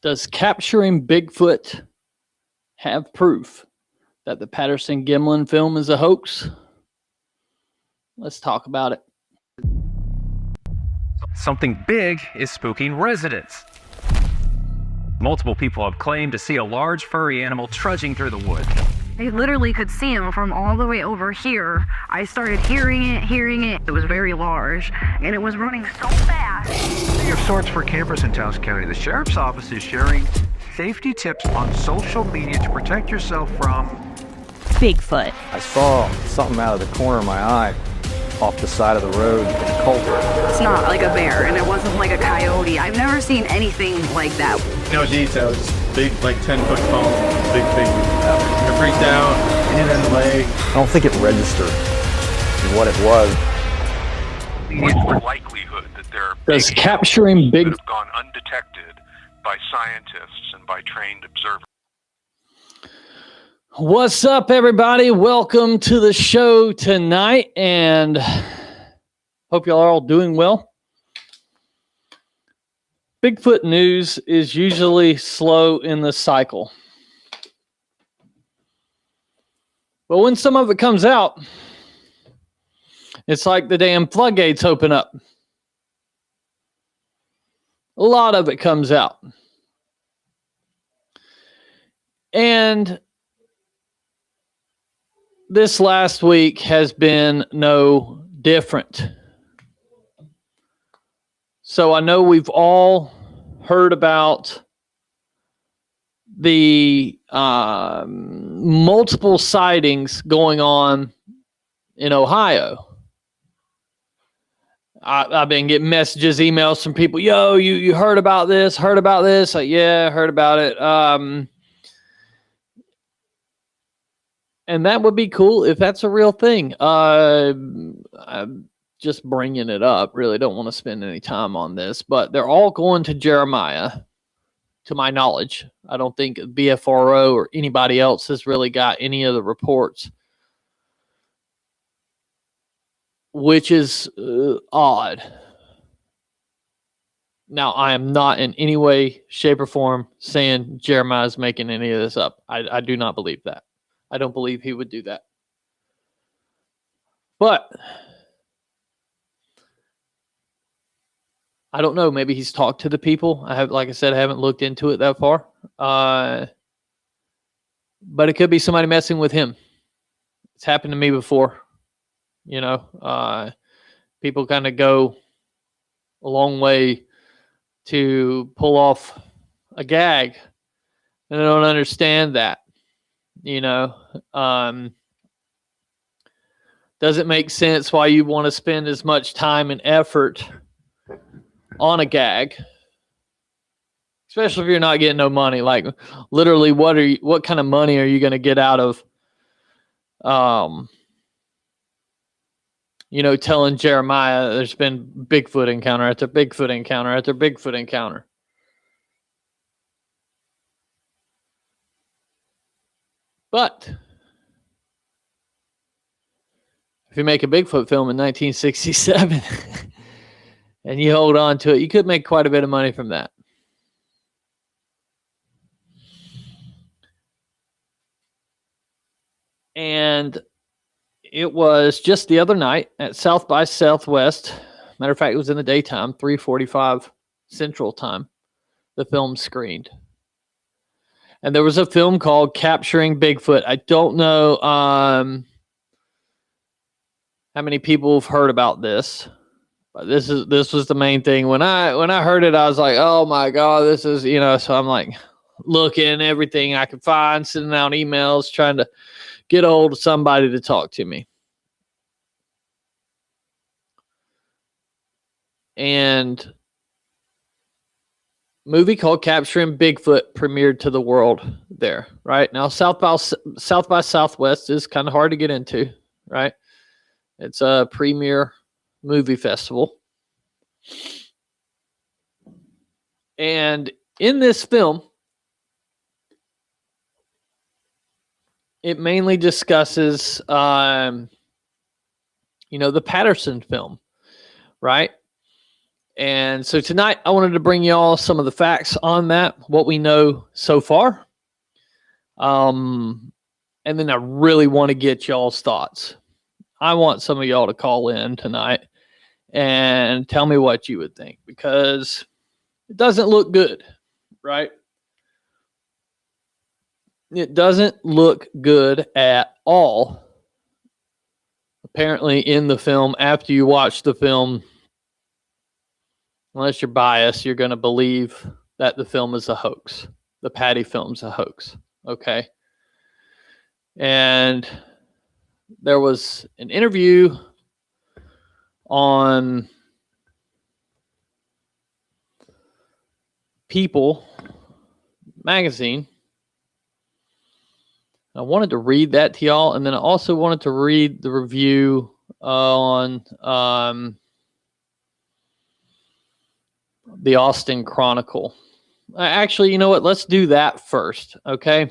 Does capturing Bigfoot have proof that the Patterson Gimlin film is a hoax? Let's talk about it. Something big is spooking residents. Multiple people have claimed to see a large furry animal trudging through the woods. I literally could see him from all the way over here. I started hearing it. It was very large, and it was running so fast. Of sorts for campers in Taos County. The Sheriff's Office is sharing safety tips on social media to protect yourself from Bigfoot. I saw something out of the corner of my eye off the side of the road in a culvert. It's not like a bear, and it wasn't like a coyote. I've never seen anything like that. No details, big, like 10-foot foam, big thing. I freaked out, hit in the leg. I don't think it registered what it was. What's the likelihood that there are Does capturing that big have gone undetected by scientists and by trained observers? What's up, everybody? Welcome to the show tonight, and hope y'all are all doing well. Bigfoot news is usually slow in the cycle, but when some of it comes out, it's like the damn floodgates open up. A lot of it comes out. And this last week has been no different. So I know we've all heard about the multiple sightings going on in Ohio. I've been getting messages, emails from people. Yo, you heard about this? Heard about this? Like, yeah, heard about it. And that would be cool if that's a real thing. I'm just bringing it up. Really don't want to spend any time on this, but they're all going to Jeremiah, to my knowledge. I don't think BFRO or anybody else has really got any of the reports, which is odd. Now, I am not in any way, shape, or form saying Jeremiah is making any of this up. I do not believe that. I don't believe he would do that. But I don't know. Maybe he's talked to the people. Like I said, I haven't looked into it that far. But it could be somebody messing with him. It's happened to me before. You know, people kind of go a long way to pull off a gag, and I don't understand that. You know, doesn't make sense why you want to spend as much time and effort on a gag, especially if you're not getting no money. Like, literally, what kind of money are you going to get out of, you know, telling Jeremiah there's been Bigfoot encounter after Bigfoot encounter after Bigfoot encounter? But if you make a Bigfoot film in 1967 and you hold on to it, you could make quite a bit of money from that. And it was just the other night at South by Southwest. Matter of fact, it was in the daytime, 3:45 Central Time. The film screened. And there was a film called Capturing Bigfoot. I don't know how many people have heard about this, but this was the main thing. When I heard it, I was like, oh my God, this is, you know, so I'm like looking everything I could find, sending out emails, trying to get a hold of somebody to talk to me. And movie called Capturing Bigfoot premiered to the world there, right? Now, South by Southwest is kind of hard to get into, right? It's a premier movie festival. And in this film, it mainly discusses, you know, the Patterson film, right? And so tonight I wanted to bring y'all some of the facts on that, what we know so far. And then I really want to get y'all's thoughts. I want some of y'all to call in tonight and tell me what you would think, because it doesn't look good, right? It doesn't look good at all. Apparently in the film, after you watch the film, unless you're biased, you're going to believe that the film is a hoax. The Patty film's a hoax. Okay. And there was an interview on People magazine. I wanted to read that to y'all, and then I also wanted to read the review on the Austin Chronicle. Actually, you know what? Let's do that first, okay?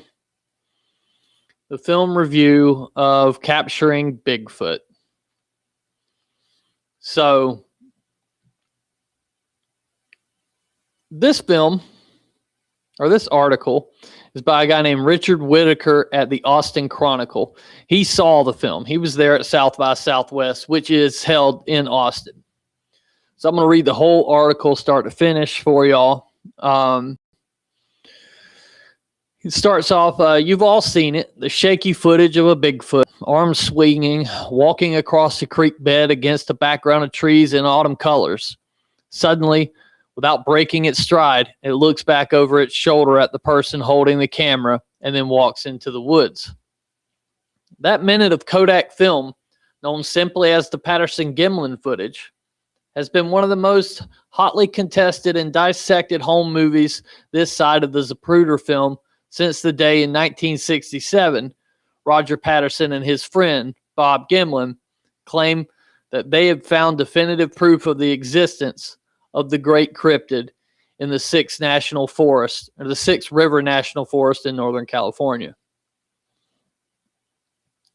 The film review of Capturing Bigfoot. So, this film, or this article, is by a guy named Richard Whitaker at the Austin Chronicle. He saw the film. He was there at South by Southwest, which is held in Austin. So I'm going to read the whole article start to finish for y'all. It starts off, you've all seen it, the shaky footage of a Bigfoot, arms swinging, walking across the creek bed against a background of trees in autumn colors. Suddenly, without breaking its stride, it looks back over its shoulder at the person holding the camera and then walks into the woods. That minute of Kodak film, known simply as the Patterson Gimlin footage, has been one of the most hotly contested and dissected home movies this side of the Zapruder film since the day in 1967, Roger Patterson and his friend, Bob Gimlin, claimed that they had found definitive proof of the existence of the great cryptid in the Six River National Forest in Northern California.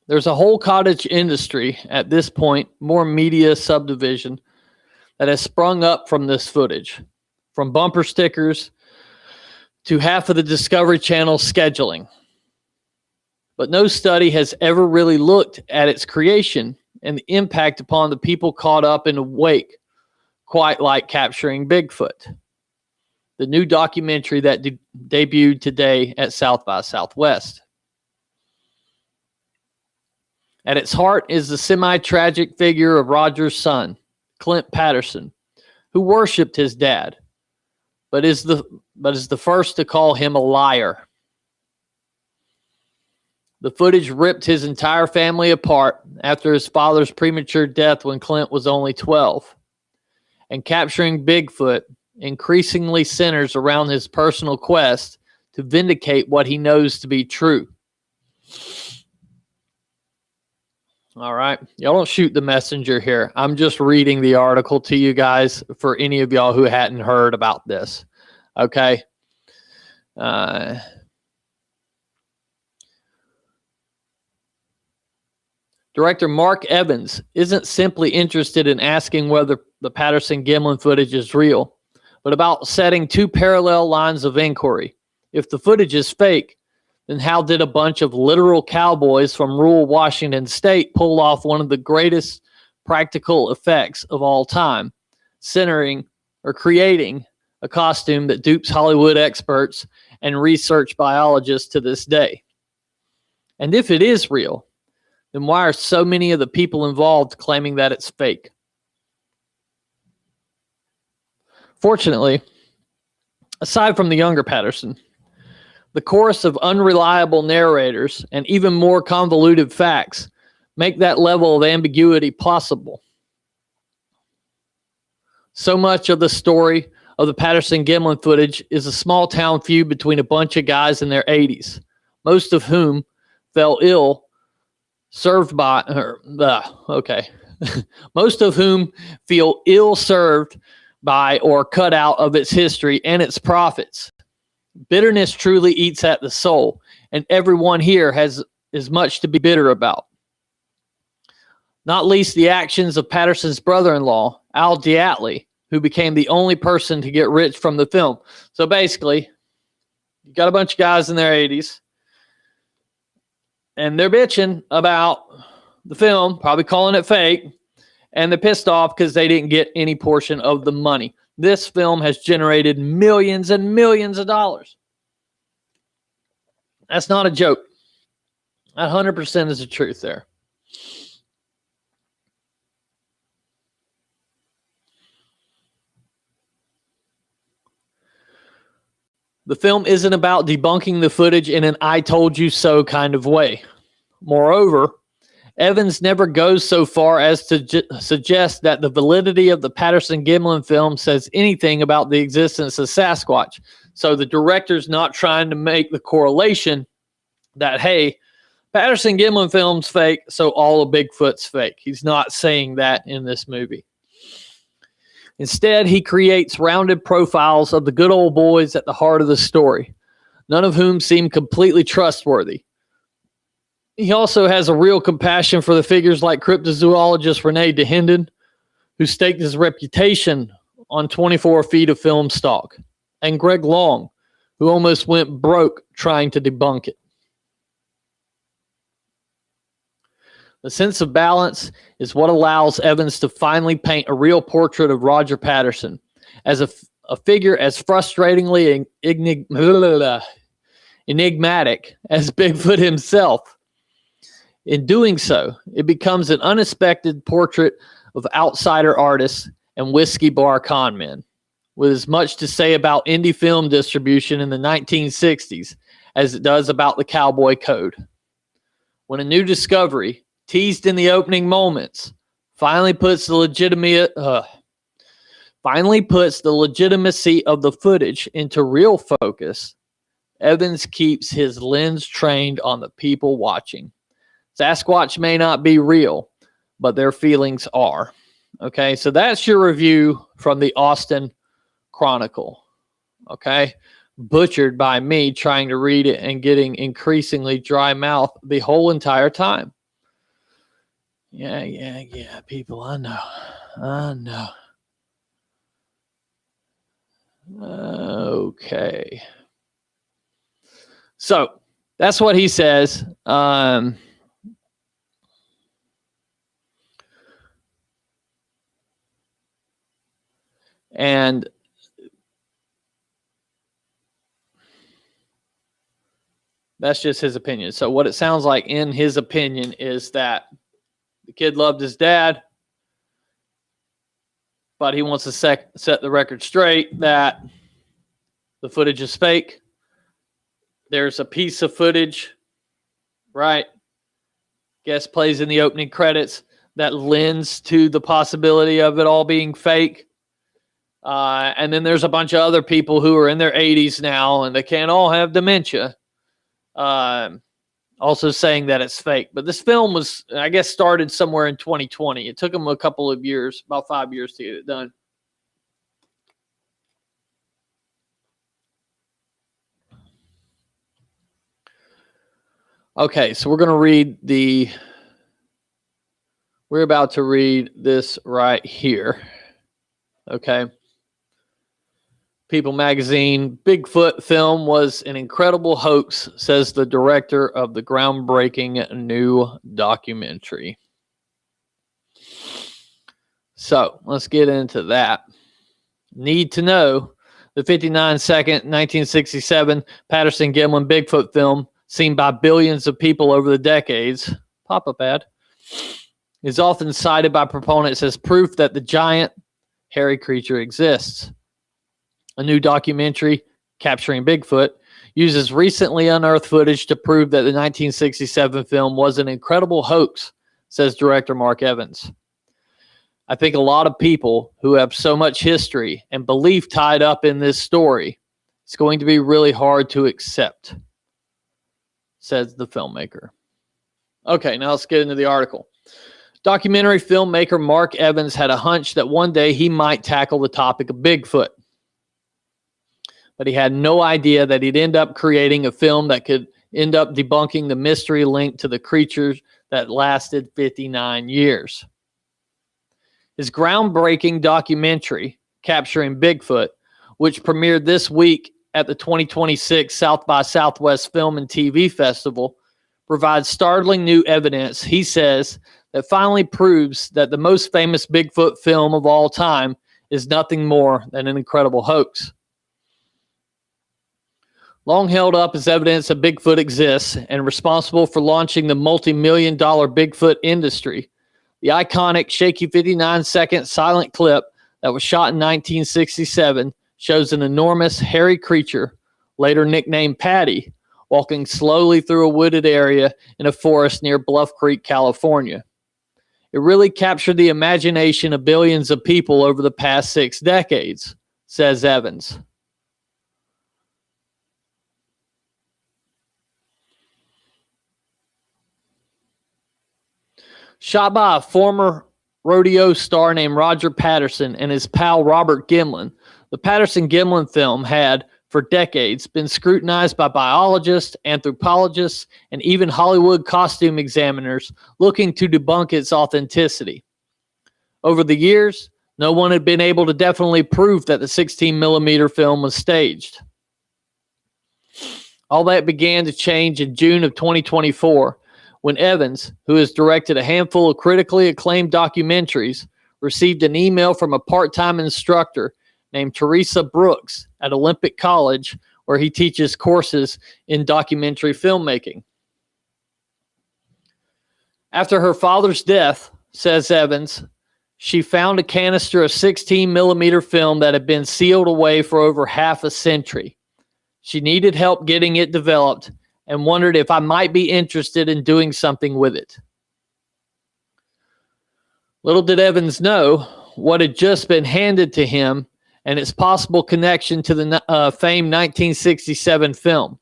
There's a whole cottage industry at this point, more media subdivision, that has sprung up from this footage, from bumper stickers to half of the Discovery Channel scheduling. But no study has ever really looked at its creation and the impact upon the people caught up in the wake, quite like Capturing Bigfoot, the new documentary that debuted today at South by Southwest. At its heart is the semi-tragic figure of Roger's son, Clint Patterson, who worshipped his dad, but is the first to call him a liar. The footage ripped his entire family apart after his father's premature death when Clint was only 12. And Capturing Bigfoot increasingly centers around his personal quest to vindicate what he knows to be true. All right. Y'all don't shoot the messenger here. I'm just reading the article to you guys for any of y'all who hadn't heard about this. Okay. Director Mark Evans isn't simply interested in asking whether the Patterson Gimlin footage is real, but about setting two parallel lines of inquiry. If the footage is fake, then how did a bunch of literal cowboys from rural Washington state pull off one of the greatest practical effects of all time, centering or creating a costume that dupes Hollywood experts and research biologists to this day? And if it is real, then why are so many of the people involved claiming that it's fake? Fortunately, aside from the younger Patterson, the chorus of unreliable narrators and even more convoluted facts make that level of ambiguity possible. So much of the story of the Patterson Gimlin footage is a small town feud between a bunch of guys in their 80s, most of whom fell ill most of whom feel ill served by or cut out of its history and its profits. Bitterness truly eats at the soul, and everyone here has as much to be bitter about. Not least the actions of Patterson's brother-in-law, Al Diatley, who became the only person to get rich from the film. So basically, you got a bunch of guys in their 80s, and they're bitching about the film, probably calling it fake, and they're pissed off because they didn't get any portion of the money. This film has generated millions and millions of dollars. That's not a joke. That 100% is the truth there. The film isn't about debunking the footage in an I told you so kind of way. Moreover, Evans never goes so far as to suggest that the validity of the Patterson-Gimlin film says anything about the existence of Sasquatch. So the director's not trying to make the correlation that, hey, Patterson-Gimlin film's fake, so all of Bigfoot's fake. He's not saying that in this movie. Instead, he creates rounded profiles of the good old boys at the heart of the story, none of whom seem completely trustworthy. He also has a real compassion for the figures like cryptozoologist Rene DeHinden, who staked his reputation on 24 feet of film stock, and Greg Long, who almost went broke trying to debunk it. The sense of balance is what allows Evans to finally paint a real portrait of Roger Patterson as a figure as frustratingly enigmatic as Bigfoot himself. In doing so, it becomes an unexpected portrait of outsider artists and whiskey bar con men, with as much to say about indie film distribution in the 1960s as it does about the cowboy code. When a new discovery, teased in the opening moments, finally puts the legitimacy of the footage into real focus, Evans keeps his lens trained on the people watching. Sasquatch may not be real, but their feelings are. Okay, so that's your review from the Austin Chronicle. Okay, butchered by me trying to read it and getting increasingly dry mouth the whole entire time. Yeah, people, I know. Okay. So, that's what he says. And that's just his opinion. So what it sounds like in his opinion is that the kid loved his dad, but he wants to set the record straight that the footage is fake. There's a piece of footage, right? Guest plays in the opening credits that lends to the possibility of it all being fake. And then there's a bunch of other people who are in their 80s now and they can't all have dementia. Also saying that it's fake. But this film was, I guess, started somewhere in 2020. It took them a couple of years, about 5 years to get it done. Okay, so we're about to read this right here. Okay. People magazine, Bigfoot film was an incredible hoax, says the director of the groundbreaking new documentary. So let's get into that. Need to know, the 59-second 1967 Patterson-Gimlin Bigfoot film, seen by billions of people over the decades, pop-up ad, is often cited by proponents as proof that the giant, hairy creature exists. A new documentary, Capturing Bigfoot, uses recently unearthed footage to prove that the 1967 film was an incredible hoax, says director Mark Evans. I think a lot of people who have so much history and belief tied up in this story, it's going to be really hard to accept, says the filmmaker. Okay, now let's get into the article. Documentary filmmaker Mark Evans had a hunch that one day he might tackle the topic of Bigfoot. But he had no idea that he'd end up creating a film that could end up debunking the mystery linked to the creatures that lasted 59 years. His groundbreaking documentary, Capturing Bigfoot, which premiered this week at the 2026 South by Southwest Film and TV Festival, provides startling new evidence, he says, that finally proves that the most famous Bigfoot film of all time is nothing more than an incredible hoax. Long held up as evidence that Bigfoot exists and responsible for launching the multi-million-dollar Bigfoot industry, the iconic shaky 59-second silent clip that was shot in 1967 shows an enormous hairy creature, later nicknamed Patty, walking slowly through a wooded area in a forest near Bluff Creek, California. It really captured the imagination of billions of people over the past 6 decades, says Evans. Shot by a former rodeo star named Roger Patterson and his pal Robert Gimlin, the Patterson-Gimlin film had, for decades, been scrutinized by biologists, anthropologists, and even Hollywood costume examiners looking to debunk its authenticity. Over the years, no one had been able to definitely prove that the 16mm film was staged. All that began to change in June of 2024 when Evans, who has directed a handful of critically acclaimed documentaries, received an email from a part-time instructor named Teresa Brooks at Olympic College, where he teaches courses in documentary filmmaking. After her father's death, says Evans, she found a canister of 16mm film that had been sealed away for over half a century. She needed help getting it developed and wondered if I might be interested in doing something with it. Little did Evans know what had just been handed to him and its possible connection to the famed 1967 film.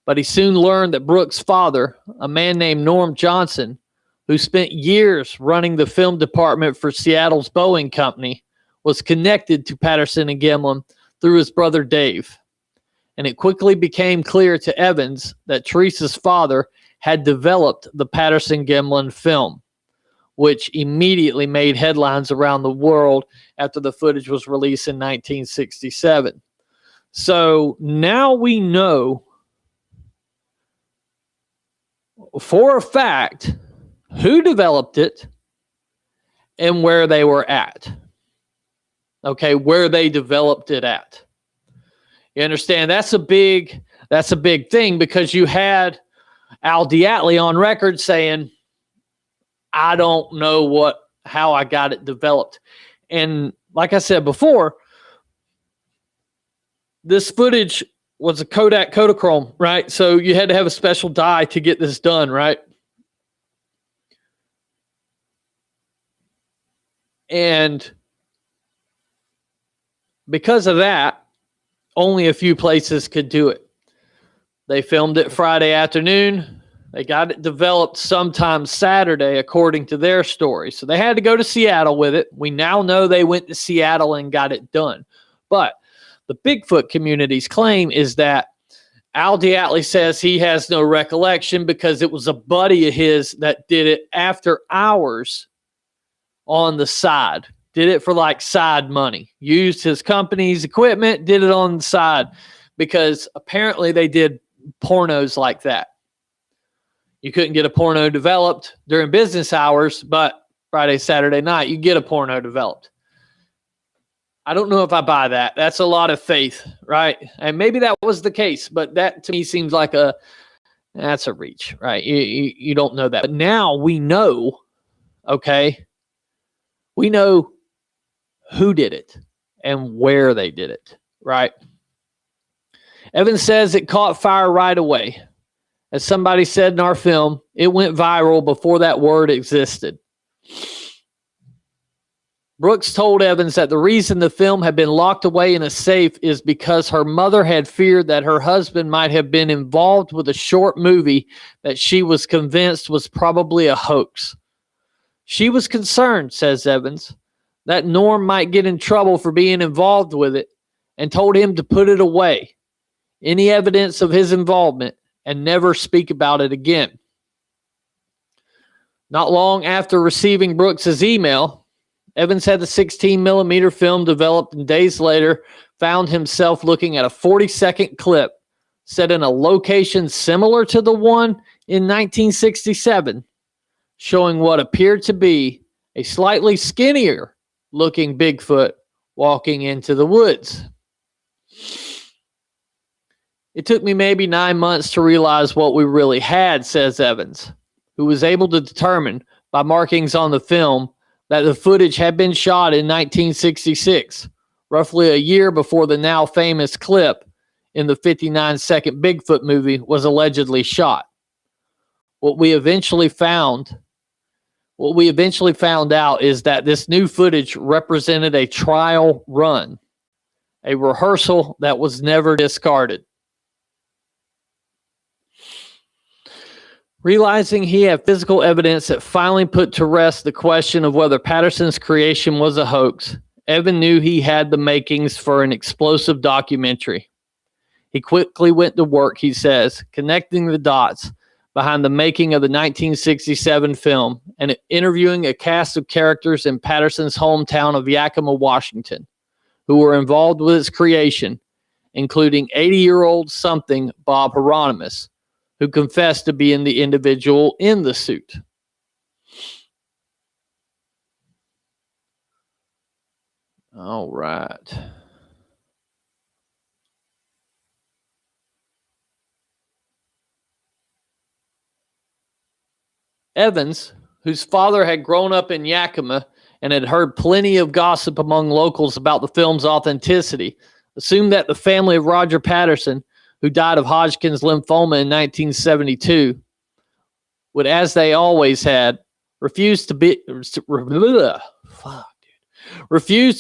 But he soon learned that Brooks' father, a man named Norm Johnson, who spent years running the film department for Seattle's Boeing Company, was connected to Patterson and Gimlin through his brother Dave. And it quickly became clear to Evans that Teresa's father had developed the Patterson-Gimlin film, which immediately made headlines around the world after the footage was released in 1967. So now we know for a fact who developed it and where they were at. Okay, where they developed it at. You understand? That's a big thing, because you had Al Diatley on record saying, I don't know how I got it developed. And like I said before, this footage was a Kodak Kodachrome, right? So you had to have a special dye to get this done, right? And because of that, only a few places could do it. They filmed it Friday afternoon. They got it developed sometime Saturday, according to their story. So they had to go to Seattle with it. We now know they went to Seattle and got it done. But the Bigfoot community's claim is that Al Diatley says he has no recollection because it was a buddy of his that did it after hours on the side. Did it for like side money. Used his company's equipment, did it on the side, because apparently they did pornos like that. You couldn't get a porno developed during business hours, but Friday, Saturday night, you get a porno developed. I don't know if I buy that. That's a lot of faith, right? And maybe that was the case, but that to me seems like that's a reach, right? You don't know that. But now we know, okay? We know who did it and where they did it, right? Evans says it caught fire right away. As somebody said in our film, it went viral before that word existed. Brooks told Evans that the reason the film had been locked away in a safe is because her mother had feared that her husband might have been involved with a short movie that she was convinced was probably a hoax. She was concerned, says Evans, that Norm might get in trouble for being involved with it, and told him to put it away, any evidence of his involvement, and never speak about it again. Not long after receiving Brooks's email, Evans had the 16 millimeter film developed and days later found himself looking at a 40-second clip set in a location similar to the one in 1967, showing what appeared to be a slightly skinnier looking Bigfoot walking into the woods. It took me maybe 9 months to realize what we really had, says Evans, who was able to determine by markings on the film that the footage had been shot in 1966, roughly a year before the now famous clip in the 59-second Bigfoot movie was allegedly shot. What we eventually found out is that this new footage represented a trial run, a rehearsal that was never discarded. Realizing he had physical evidence that finally put to rest the question of whether Patterson's creation was a hoax, Evan knew he had the makings for an explosive documentary. He quickly went to work, he says, connecting the dots behind the making of the 1967 film and interviewing a cast of characters in Patterson's hometown of Yakima, Washington, who were involved with its creation, including 80-year-old something Bob Hieronymus, who confessed to being the individual in the suit. All right. Evans, whose father had grown up in Yakima and had heard plenty of gossip among locals about the film's authenticity, assumed that the family of Roger Patterson, who died of Hodgkin's lymphoma in 1972, would, as they always had, refuse to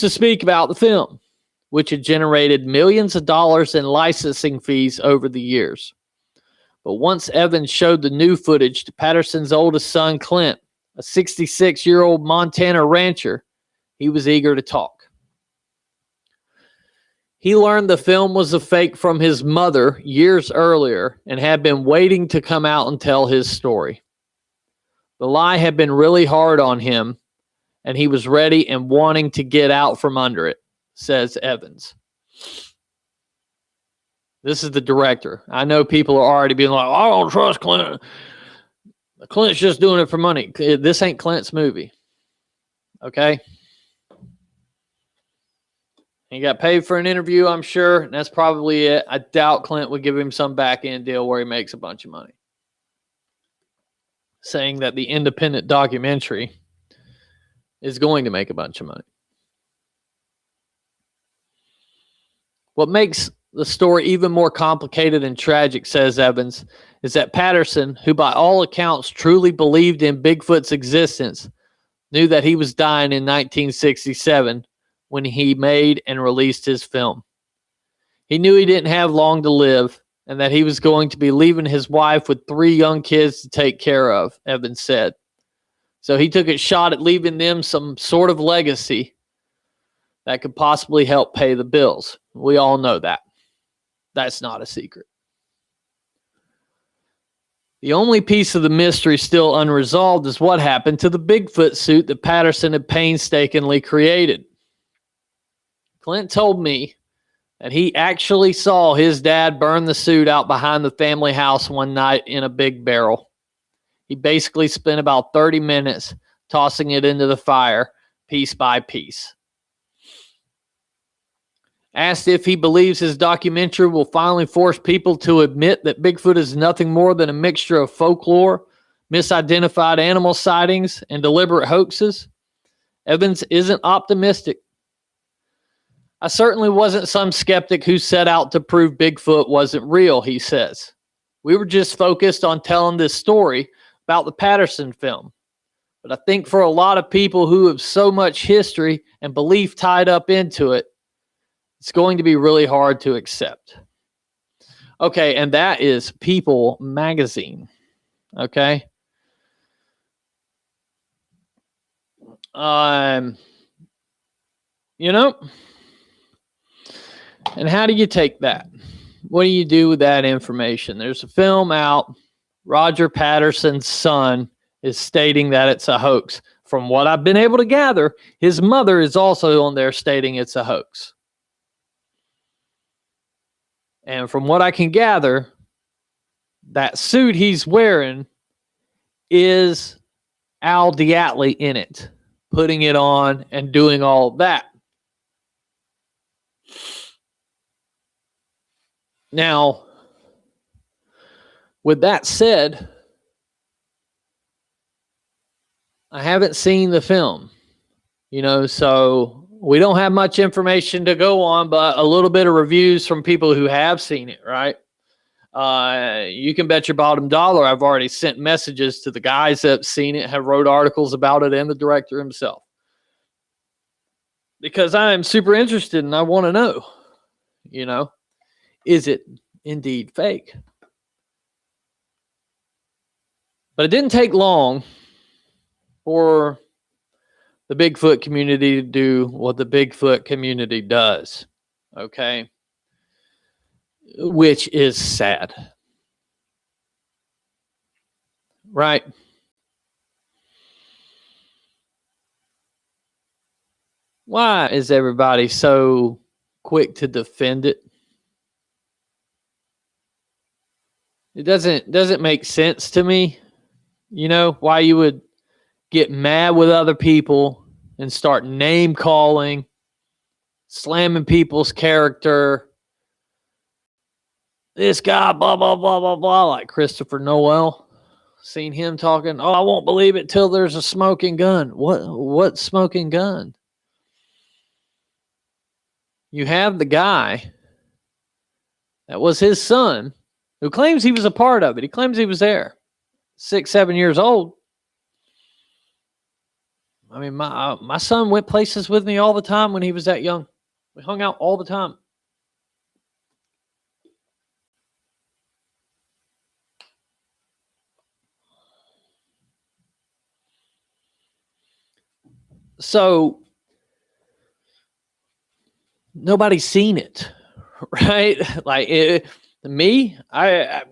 speak about the film, which had generated millions of dollars in licensing fees over the years. But once Evans showed the new footage to Patterson's oldest son, Clint, a 66-year-old Montana rancher, he was eager to talk. He learned the film was a fake from his mother years earlier and had been waiting to come out and tell his story. The lie had been really hard on him, and he was ready and wanting to get out from under it, says Evans. This is the director. I know people are already being like, I don't trust Clint. Clint's just doing it for money. This ain't Clint's movie. Okay? He got paid for an interview, I'm sure, and that's probably it. I doubt Clint would give him some back-end deal where he makes a bunch of money. Saying that the independent documentary is going to make a bunch of money. What makes the story even more complicated and tragic, says Evans, is that Patterson, who by all accounts truly believed in Bigfoot's existence, knew that he was dying in 1967 when he made and released his film. He knew he didn't have long to live and that he was going to be leaving his wife with 3 young kids to take care of, Evans said. So he took a shot at leaving them some sort of legacy that could possibly help pay the bills. We all know that. That's not a secret. The only piece of the mystery still unresolved is what happened to the Bigfoot suit that Patterson had painstakingly created. Clint told me that he actually saw his dad burn the suit out behind the family house one night in a big barrel. He basically spent about 30 minutes tossing it into the fire piece by piece. Asked if he believes his documentary will finally force people to admit that Bigfoot is nothing more than a mixture of folklore, misidentified animal sightings, and deliberate hoaxes, Evans isn't optimistic. I certainly wasn't some skeptic who set out to prove Bigfoot wasn't real, he says. We were just focused on telling this story about the Patterson film. But I think for a lot of people who have so much history and belief tied up into it, it's going to be really hard to accept. Okay, and that is People magazine. Okay? You know, and how do you take that? What do you do with that information? There's a film out. Roger Patterson's son is stating that it's a hoax. from what I've been able to gather, his mother is also on there stating it's a hoax. And from what I can gather, that suit he's wearing is Al Diatley in it, putting it on and doing all that. Now, with that said, I haven't seen the film, so we don't have much information to go on, but a little bit of reviews from people who have seen it, right? You can bet your bottom dollar I've already sent messages to the guys that have seen it, have wrote articles about it, and the director himself. Because I am super interested and I want to know, is it indeed fake? But it didn't take long for the Bigfoot community to do what the Bigfoot community does, okay? Which is sad. Right? Why is everybody so quick to defend it? It doesn't make sense to me, why you would get mad with other people and start name calling, slamming people's character. This guy, blah, blah, blah, blah, blah, like Christopher Noel. Seen him talking, I won't believe it till there's a smoking gun. What smoking gun? You have the guy that was his son who claims he was a part of it. He claims he was there. 6, 7 years old. I mean, my son went places with me all the time when he was that young. We hung out all the time. So nobody's seen it, right? Like me, I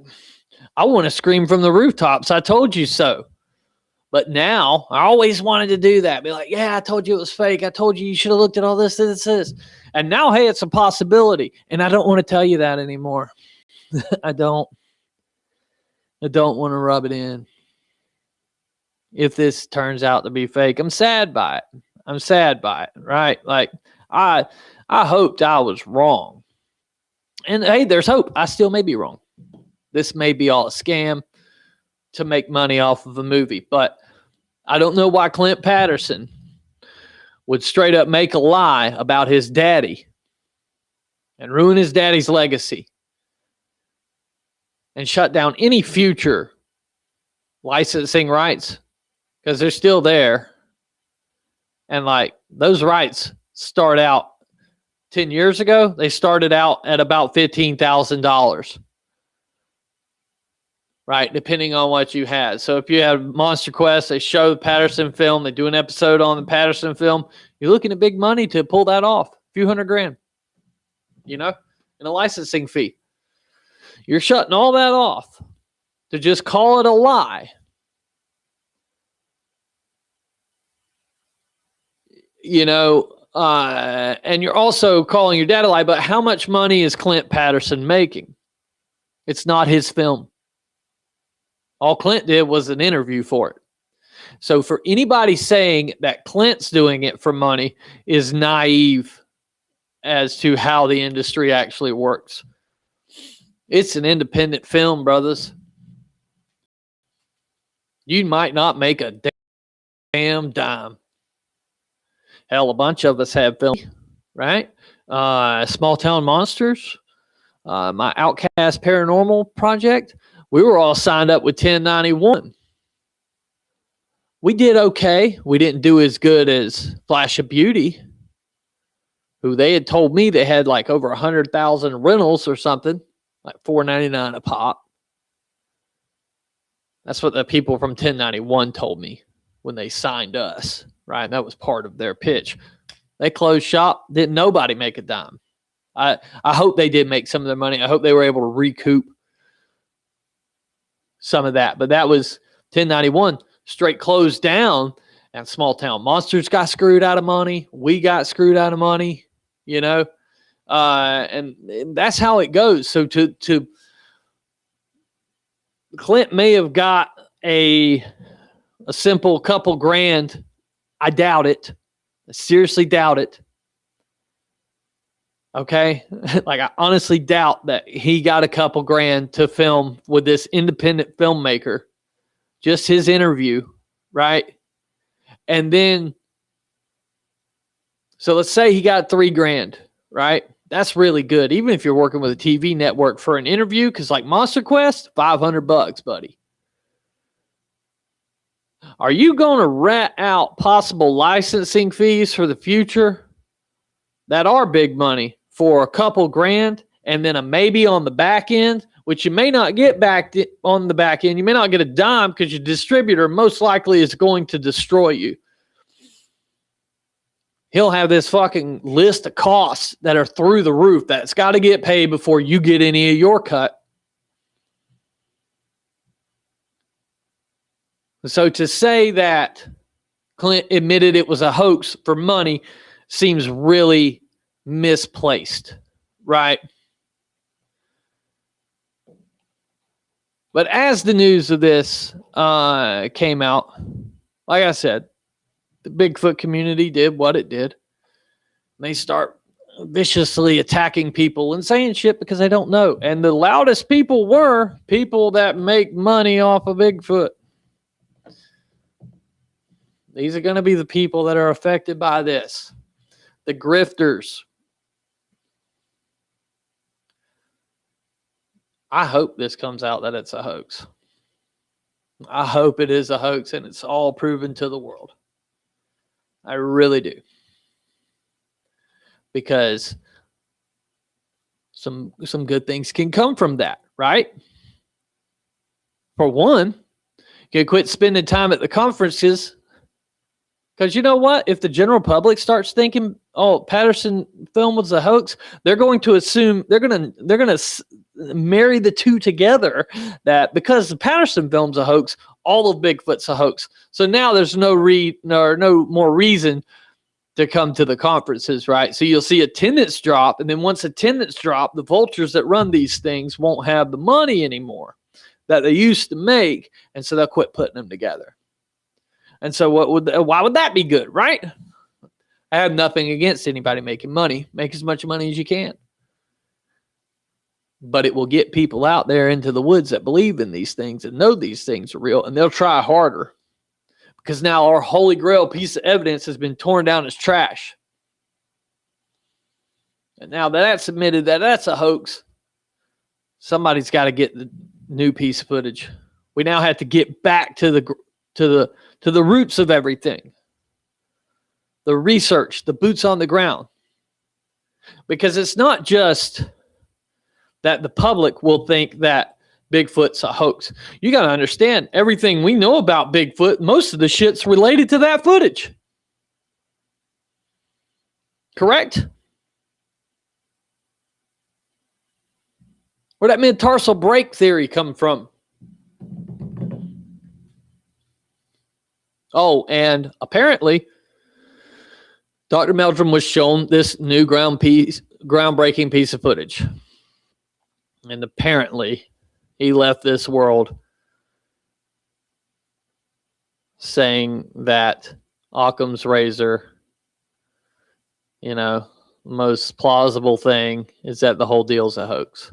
want to scream from the rooftops. I told you so. But now I always wanted to do that. Be like, yeah, I told you it was fake. I told you should have looked at all this. And now, hey, it's a possibility. And I don't want to tell you that anymore. I don't want to rub it in. If this turns out to be fake, I'm sad by it. Right? Like I hoped I was wrong. And hey, there's hope. I still may be wrong. This may be all a scam to make money off of a movie. But I don't know why Clint Patterson would straight up make a lie about his daddy and ruin his daddy's legacy and shut down any future licensing rights, because they're still there. And like those rights start out 10 years ago, they started out at about $15,000. Right, depending on what you had. So if you have Monster Quest, they show the Patterson film, they do an episode on the Patterson film, you're looking at big money to pull that off. A few $100,000, and a licensing fee. You're shutting all that off to just call it a lie. And you're also calling your dad a lie, but how much money is Clint Patterson making? It's not his film. All Clint did was an interview for it. So for anybody saying that Clint's doing it for money is naive as to how the industry actually works. It's an independent film, brothers. You might not make a damn dime. Hell, a bunch of us have film, right? Small Town Monsters, my Outcast Paranormal project. We were all signed up with 1091. We did okay. We didn't do as good as Flash of Beauty, who they had told me they had like over 100,000 rentals or something, like $4.99 a pop. That's what the people from 1091 told me when they signed us, right? That was part of their pitch. They closed shop. Didn't nobody make a dime. I hope they did make some of their money. I hope they were able to recoup some of that. But that was 1091 straight closed down. And small town monsters got screwed out of money. We got screwed out of money, you know, and that's how it goes. So to Clint may have got a simple couple grand. I doubt it. I seriously doubt it. Okay. Like, I honestly doubt that he got a couple grand to film with this independent filmmaker, just his interview. Right. And then, so let's say he got $3 grand, right? That's really good. Even if you're working with a TV network for an interview, because like Monster Quest, $500, buddy. Are you going to rat out possible licensing fees for the future that are big money for a couple grand and then a maybe on the back end, which you may not get back on the back end? You may not get a dime because your distributor most likely is going to destroy you. He'll have this fucking list of costs that are through the roof that's got to get paid before you get any of your cut. So to say that Clint admitted it was a hoax for money seems really misplaced, right? But as the news of this came out, like I said, the Bigfoot community did what it did. They start viciously attacking people and saying shit because they don't know. And the loudest people were people that make money off of Bigfoot. These are going to be the people that are affected by this. The grifters. I hope this comes out that it's a hoax. I hope it is a hoax and it's all proven to the world. I really do. Because some good things can come from that, right? For one, you can quit spending time at the conferences. Because you know what? If the general public starts thinking, oh, Patterson film was a hoax, they're going to assume, they're going to marry the two together, that because the Patterson film's a hoax, all of Bigfoot's a hoax. So now there's no more reason to come to the conferences, right? So you'll see attendance drop, and then once attendance drop, the vultures that run these things won't have the money anymore that they used to make, and so they'll quit putting them together. And so why would that be good, right? I have nothing against anybody making money. Make as much money as you can. But it will get people out there into the woods that believe in these things and know these things are real, and they'll try harder. Because now our holy grail piece of evidence has been torn down as trash. And now that that's admitted that that's a hoax, somebody's got to get the new piece of footage. We now have to get back to the roots of everything. The research, the boots on the ground. Because it's not just that the public will think that Bigfoot's a hoax. You got to understand, everything we know about Bigfoot, most of the shit's related to that footage. Correct? Where'd that mid-tarsal break theory come from? Oh, and apparently, Dr. Meldrum was shown this new groundbreaking piece of footage. And apparently, he left this world saying that Occam's razor, most plausible thing is that the whole deal's a hoax.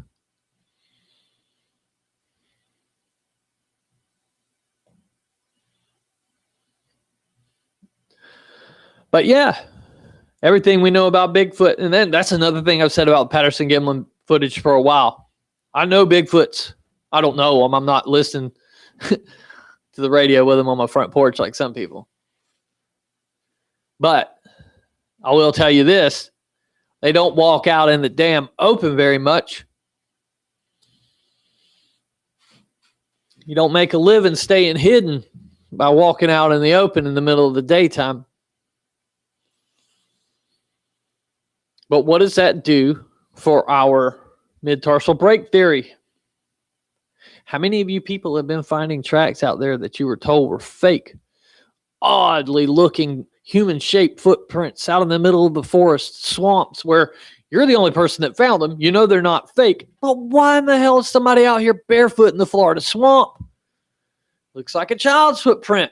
But yeah, everything we know about Bigfoot, and then that's another thing I've said about Patterson Gimlin footage for a while. I know Bigfoots. I don't know them. I'm not listening to the radio with them on my front porch like some people. But I will tell you this. They don't walk out in the damn open very much. You don't make a living staying hidden by walking out in the open in the middle of the daytime. But what does that do for our mid-tarsal break theory? How many of you people have been finding tracks out there that you were told were fake oddly looking human-shaped footprints out in the middle of the forest swamps where you're the only person that found them. You know they're not fake. But why in the hell is somebody out here barefoot in the Florida swamp? Looks like a child's footprint.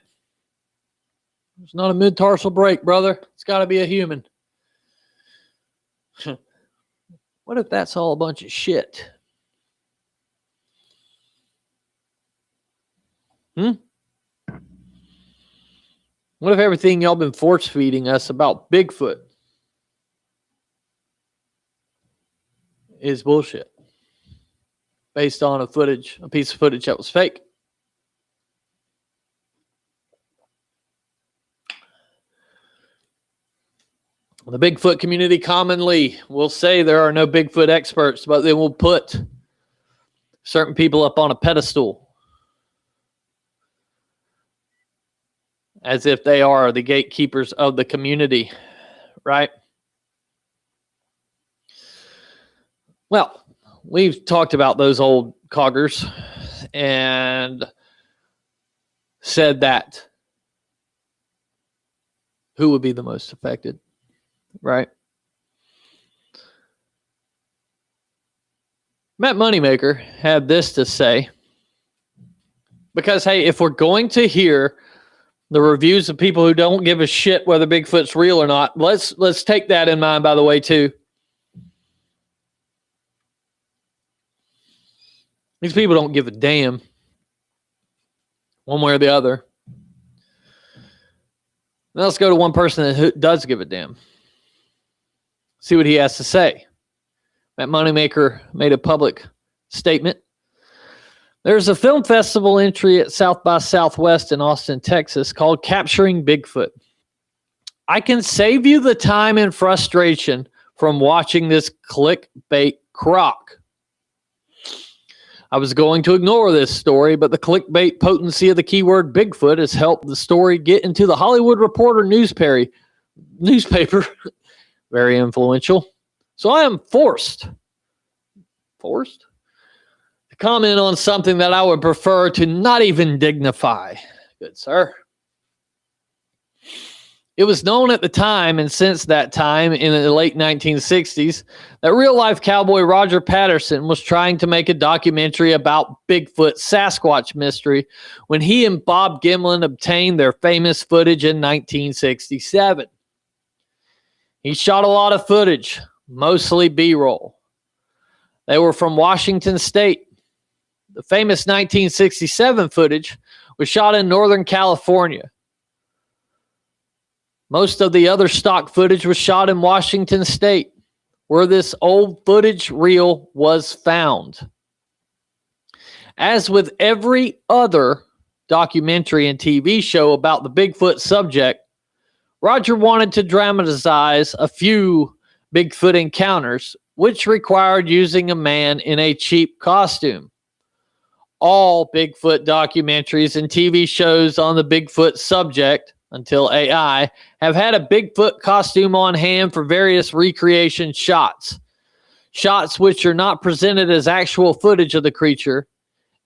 It's not a mid-tarsal break, brother. It's got to be a human. What if that's all a bunch of shit? What if everything y'all been force feeding us about Bigfoot is bullshit based on a piece of footage that was fake? The Bigfoot community commonly will say there are no Bigfoot experts, but they will put certain people up on a pedestal as if they are the gatekeepers of the community, right? Well, we've talked about those old coggers and said that who would be the most affected, right? Matt Moneymaker had this to say, because, hey, if we're going to hear the reviews of people who don't give a shit whether Bigfoot's real or not, let's take that in mind, by the way, too. These people don't give a damn one way or the other. Now let's go to one person that does give a damn. See what he has to say. Matt Moneymaker made a public statement. There's a film festival entry at South by Southwest in Austin, Texas called Capturing Bigfoot. I can save you the time and frustration from watching this clickbait crock. I was going to ignore this story, but the clickbait potency of the keyword Bigfoot has helped the story get into the Hollywood Reporter newspaper. Very influential. So I am forced to comment on something that I would prefer to not even dignify. Good sir. It was known at the time, and since that time in the late 1960s, that real-life cowboy Roger Patterson was trying to make a documentary about Bigfoot Sasquatch mystery when he and Bob Gimlin obtained their famous footage in 1967. He shot a lot of footage, mostly B-roll. They were from Washington State. The famous 1967 footage was shot in Northern California. Most of the other stock footage was shot in Washington State, where this old footage reel was found. As with every other documentary and TV show about the Bigfoot subject, Roger wanted to dramatize a few Bigfoot encounters, which required using a man in a cheap costume. All Bigfoot documentaries and TV shows on the Bigfoot subject, until AI, have had a Bigfoot costume on hand for various recreation shots. Shots which are not presented as actual footage of the creature.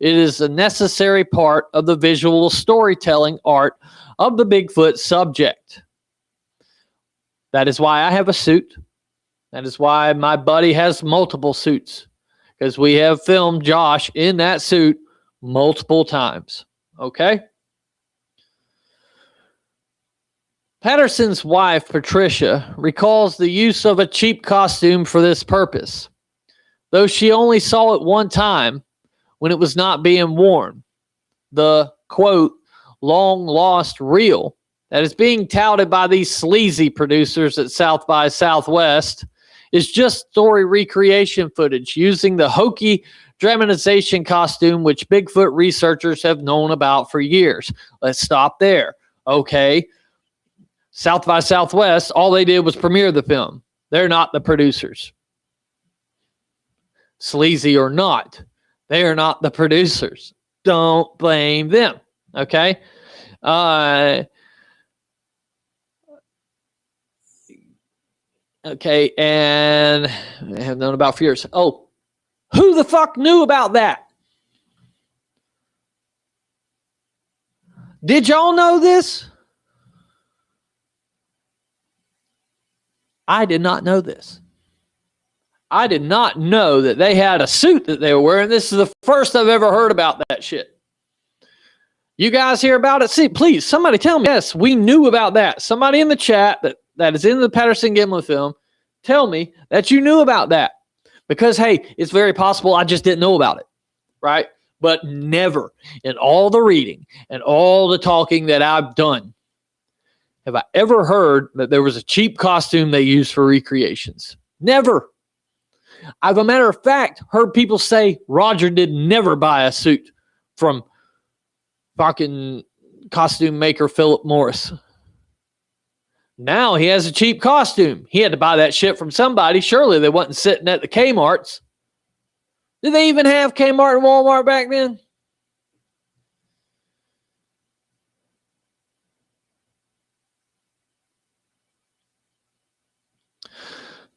It is a necessary part of the visual storytelling art of the Bigfoot subject. That is why I have a suit. That is why my buddy has multiple suits, because we have filmed Josh in that suit multiple times. Okay? Patterson's wife, Patricia, recalls the use of a cheap costume for this purpose, though she only saw it one time when it was not being worn. The, quote, long-lost reel that is being touted by these sleazy producers at South by Southwest is just story recreation footage using the hokey dramatization costume which Bigfoot researchers have known about for years. Let's stop there. Okay. South by Southwest, all they did was premiere the film. They're not the producers. Sleazy or not, they are not the producers. Don't blame them. Okay? Okay, and I have known about for years. Oh, who the fuck knew about that? Did y'all know this? I did not know this. I did not know that they had a suit that they were wearing. This is the first I've ever heard about that shit. You guys hear about it? See, please, somebody tell me. Yes, we knew about that. Somebody in the chat that is in the Patterson Gimlin film, tell me that you knew about that. Because, hey, it's very possible I just didn't know about it, right? But never in all the reading and all the talking that I've done have I ever heard that there was a cheap costume they used for recreations. Never. I've, a matter of fact, heard people say Roger did never buy a suit from fucking costume maker Philip Morris. Now he has a cheap costume. He had to buy that shit from somebody. Surely they wasn't sitting at the Kmart's. Did they even have Kmart and Walmart back then?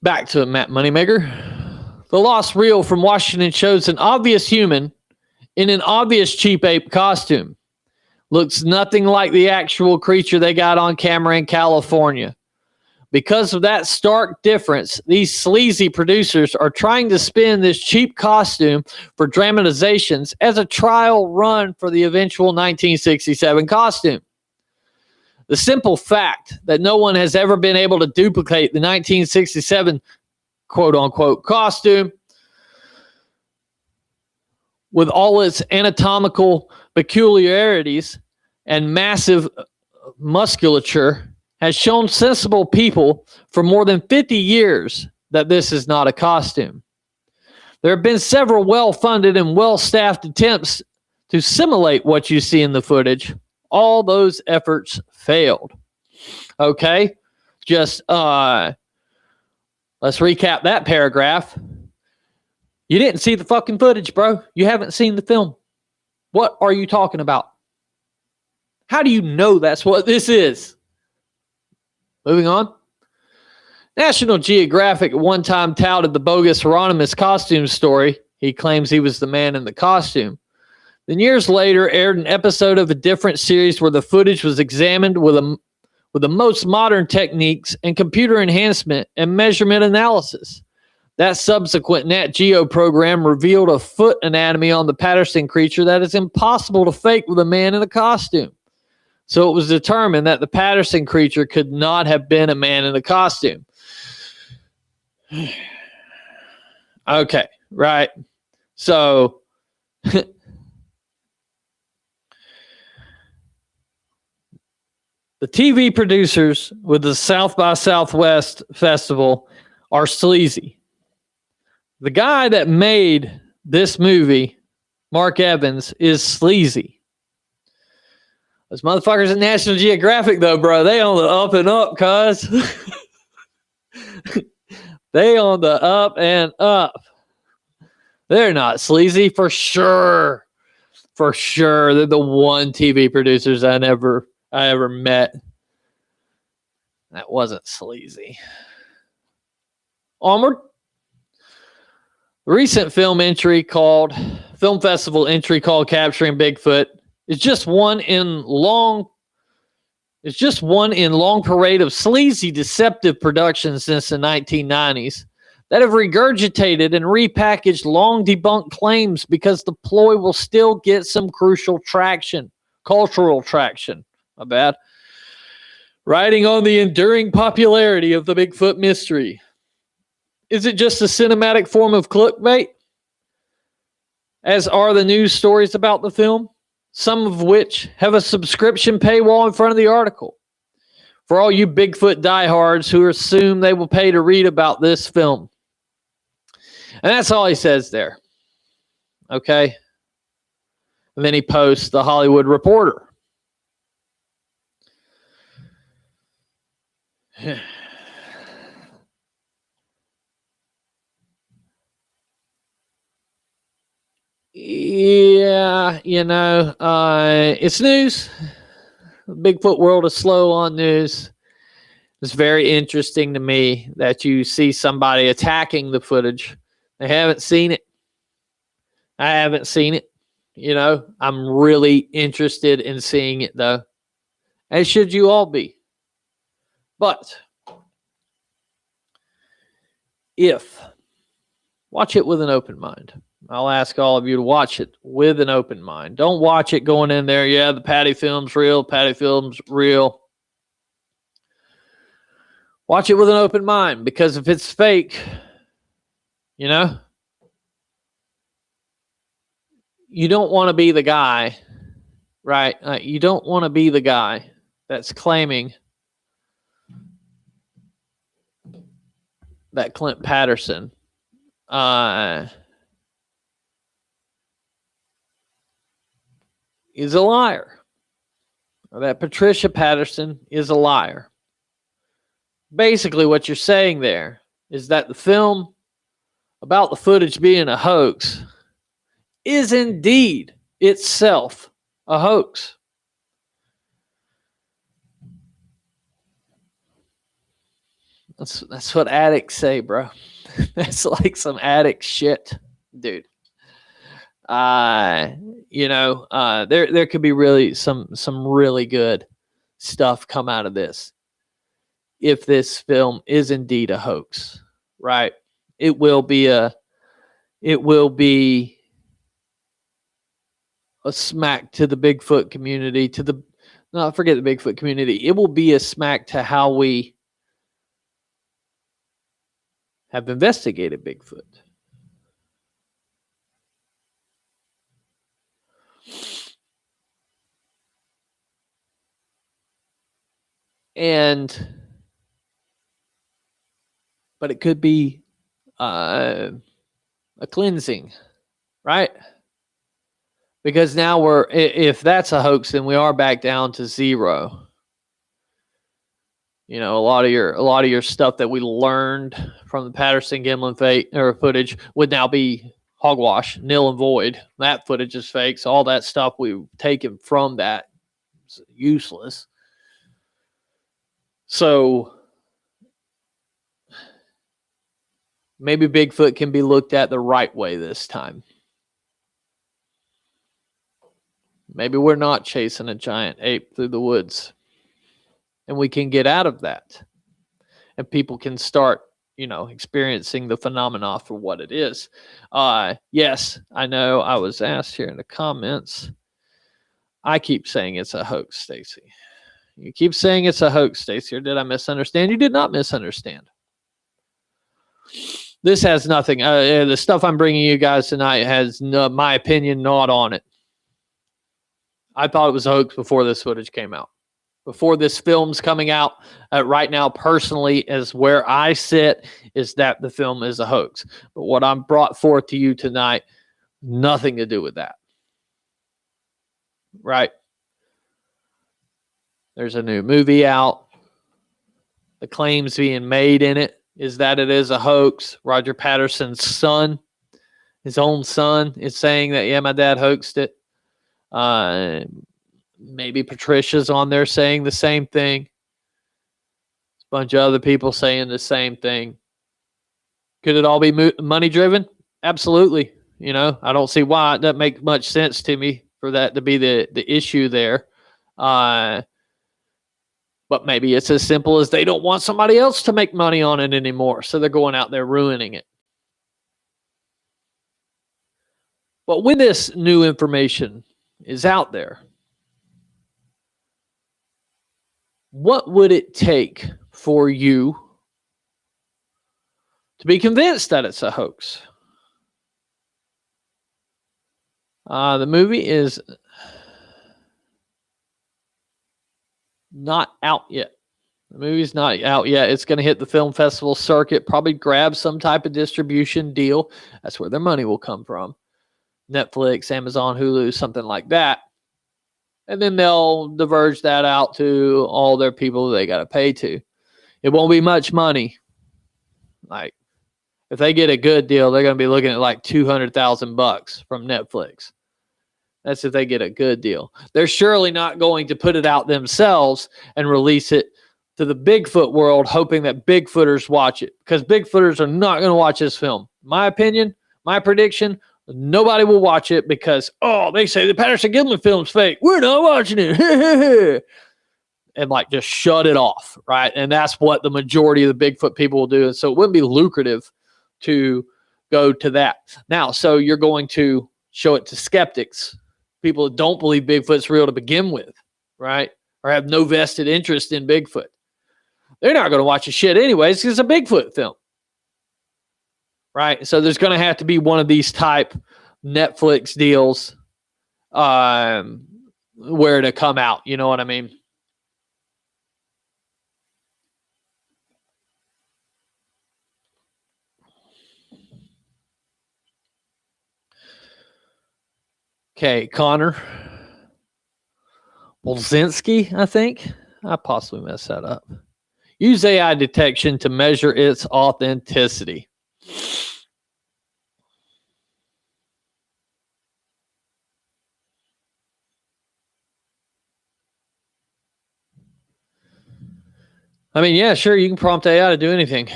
Back to Matt Moneymaker. The lost reel from Washington shows an obvious human in an obvious cheap ape costume. Looks nothing like the actual creature they got on camera in California. Because of that stark difference, these sleazy producers are trying to spin this cheap costume for dramatizations as a trial run for the eventual 1967 costume. The simple fact that no one has ever been able to duplicate the 1967 quote-unquote costume with all its anatomical peculiarities and massive musculature has shown sensible people for more than 50 years that this is not a costume. There have been several well-funded and well-staffed attempts to simulate what you see in the footage. All those efforts failed. Okay, just let's recap that paragraph. You didn't see the fucking footage, bro. You haven't seen the film. What are you talking about? How do you know that's what this is? Moving on. National Geographic at one time touted the bogus Hieronymus costume story. He claims he was the man in the costume. Then years later aired an episode of a different series where the footage was examined with the most modern techniques and computer enhancement and measurement analysis. That subsequent Nat Geo program revealed a foot anatomy on the Patterson creature that is impossible to fake with a man in a costume. So it was determined that the Patterson creature could not have been a man in a costume. Okay, right. So the TV producers with the South by Southwest festival are sleazy. The guy that made this movie, Mark Evans, is sleazy. Those motherfuckers at National Geographic, though, bro, they on the up and up, cuz. They on the up and up. They're not sleazy for sure. For sure. They're the one TV producers I ever met that wasn't sleazy. Onward. The recent film festival entry called Capturing Bigfoot is just one in long parade of sleazy, deceptive productions since the 1990s that have regurgitated and repackaged long debunked claims because the ploy will still get some crucial traction, cultural traction. My bad. Riding on the enduring popularity of the Bigfoot mystery. Is it just a cinematic form of clickbait? As are the news stories about the film, some of which have a subscription paywall in front of the article. For all you Bigfoot diehards who assume they will pay to read about this film. And that's all he says there. Okay? And then he posts the Hollywood Reporter. Yeah, it's news. The Bigfoot world is slow on news. It's very interesting to me that you see somebody attacking the footage. They haven't seen it. I haven't seen it. I'm really interested in seeing it, though. As should you all be. But watch it with an open mind. I'll ask all of you to watch it with an open mind. Don't watch it going in there, yeah, the Patty film's real, Patty film's real. Watch it with an open mind, because if it's fake, you know, you don't want to be the guy, right? You don't want to be the guy that's claiming that Clint Patterson is a liar, or that Patricia Patterson is a liar. Basically, what you're saying there is that the film about the footage being a hoax is indeed itself a hoax. That's what addicts say, bro. That's like some addict shit, dude. There could be really some really good stuff come out of this if this film is indeed a hoax, right? It will be a smack to the Bigfoot community, forget the Bigfoot community. It will be a smack to how we have investigated Bigfoot. But it could be a cleansing, right? Because now if that's a hoax, then we are back down to zero. You know, a lot of your stuff that we learned from the Patterson Gimlin footage would now be hogwash, nil and void. That footage is fake, so all that stuff we've taken from that is useless. So maybe Bigfoot can be looked at the right way this time. Maybe we're not chasing a giant ape through the woods. And we can get out of that. And people can start, experiencing the phenomena for what it is. Yes, I know I was asked here in the comments. I keep saying it's a hoax, Stacy. You keep saying it's a hoax, Stacy. Or did I misunderstand? You did not misunderstand. This has nothing. The stuff I'm bringing you guys tonight has, my opinion, not on it. I thought it was a hoax before this footage came out. Before this film's coming out, right now, personally, as where I sit, is that the film is a hoax. But what I'm brought forth to you tonight, nothing to do with that. Right? There's a new movie out. The claims being made in it is that it is a hoax. Roger Patterson's son, his own son, is saying that, yeah, my dad hoaxed it. Maybe Patricia's on there saying the same thing. A bunch of other people saying the same thing. Could it all be money driven? Absolutely. I don't see why. It doesn't make much sense to me for that to be the issue there. But maybe it's as simple as they don't want somebody else to make money on it anymore, so they're going out there ruining it. But when this new information is out there, what would it take for you to be convinced that it's a hoax? The movie is not out yet. The movie's not out yet. It's going to hit the film festival circuit, probably grab some type of distribution deal. That's where their money will come from. Netflix, Amazon, Hulu, something like that. And then they'll diverge that out to all their people they got to pay to. It won't be much money. Like, if they get a good deal, they're going to be looking at like $200,000 from Netflix. That's if they get a good deal. They're surely not going to put it out themselves and release it to the Bigfoot world, hoping that Bigfooters watch it. Because Bigfooters are not going to watch this film. My opinion, my prediction, nobody will watch it because, they say the Patterson Gimlin film's fake. We're not watching it. And just shut it off, right? And that's what the majority of the Bigfoot people will do. And so it wouldn't be lucrative to go to that. Now, so you're going to show it to skeptics, people that don't believe Bigfoot's real to begin with, right? Or have no vested interest in Bigfoot. They're not going to watch the shit anyways because it's a Bigfoot film, right? So there's going to have to be one of these type Netflix deals where to come out. You know what I mean? Okay, Connor Bolzinski, I think. I possibly messed that up. Use AI detection to measure its authenticity. I mean, yeah, sure, you can prompt AI to do anything,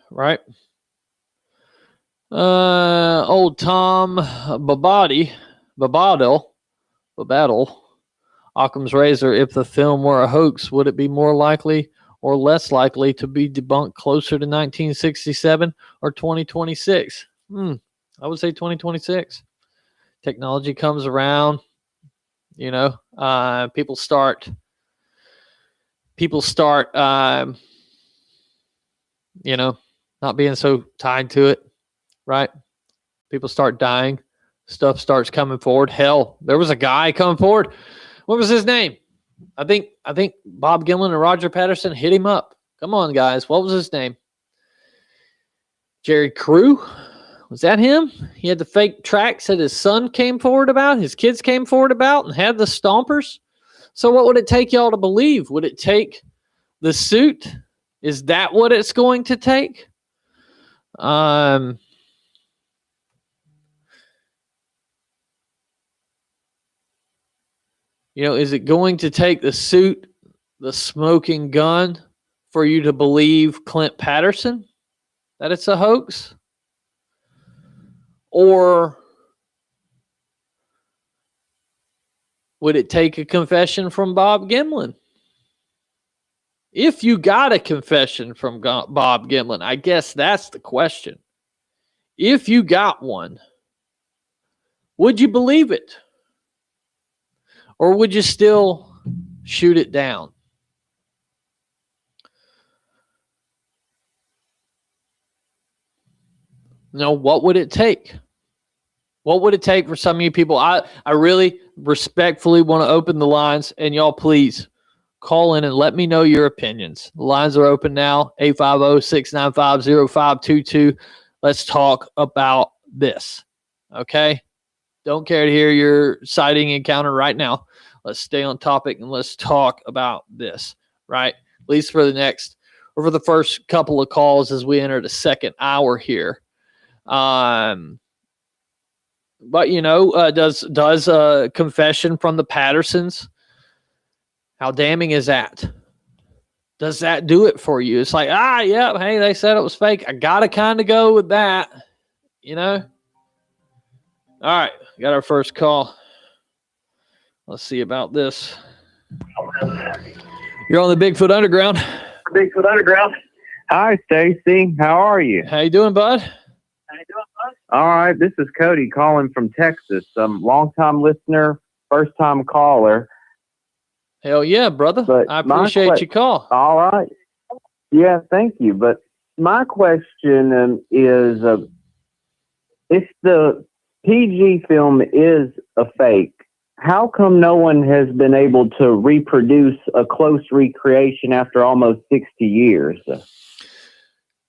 right? Old Tom Babadle, Occam's razor. If the film were a hoax, would it be more likely or less likely to be debunked closer to 1967 or 2026? I would say 2026. Technology comes around, you know, people start, you know, not being so tied to it, right? People start dying. Stuff starts coming forward. Hell, there was a guy coming forward. What was his name? I think Bob Gimlin and Roger Patterson hit him up. Come on, guys. What was his name? Jerry Crew? Was that him? He had the fake tracks that his son came forward about, his kids came forward about, and had the stompers. So what would it take y'all to believe? Would it take the suit? Is that what it's going to take? You know, is it going to take the suit, the smoking gun, for you to believe Clint Patterson that it's a hoax? Or would it take a confession from Bob Gimlin? If you got a confession from Bob Gimlin, I guess that's the question. If you got one, would you believe it? Or would you still shoot it down? No, what would it take? What would it take for some of you people? I really respectfully want to open the lines, and y'all please call in and let me know your opinions. The lines are open now, 850-695-0522. Let's talk about this, okay? Don't care to hear your sighting encounter right now. Let's stay on topic and let's talk about this, right? At least for the first couple of calls as we enter the second hour here. But you know, does a confession from the Pattersons, how damning is that? Does that do it for you? It's like, yeah, hey, they said it was fake. I gotta kind of go with that, you know? All right, got our first call. Let's see about this. You're on the Bigfoot Underground. Hi, Stacy. How are you? How you doing, bud? All right. This is Cody calling from Texas. Long-time listener, first-time caller. Hell yeah, brother. But I appreciate your call. All right. Yeah, thank you. But my question is, if the PG film is a fake, how come no one has been able to reproduce a close recreation after almost 60 years?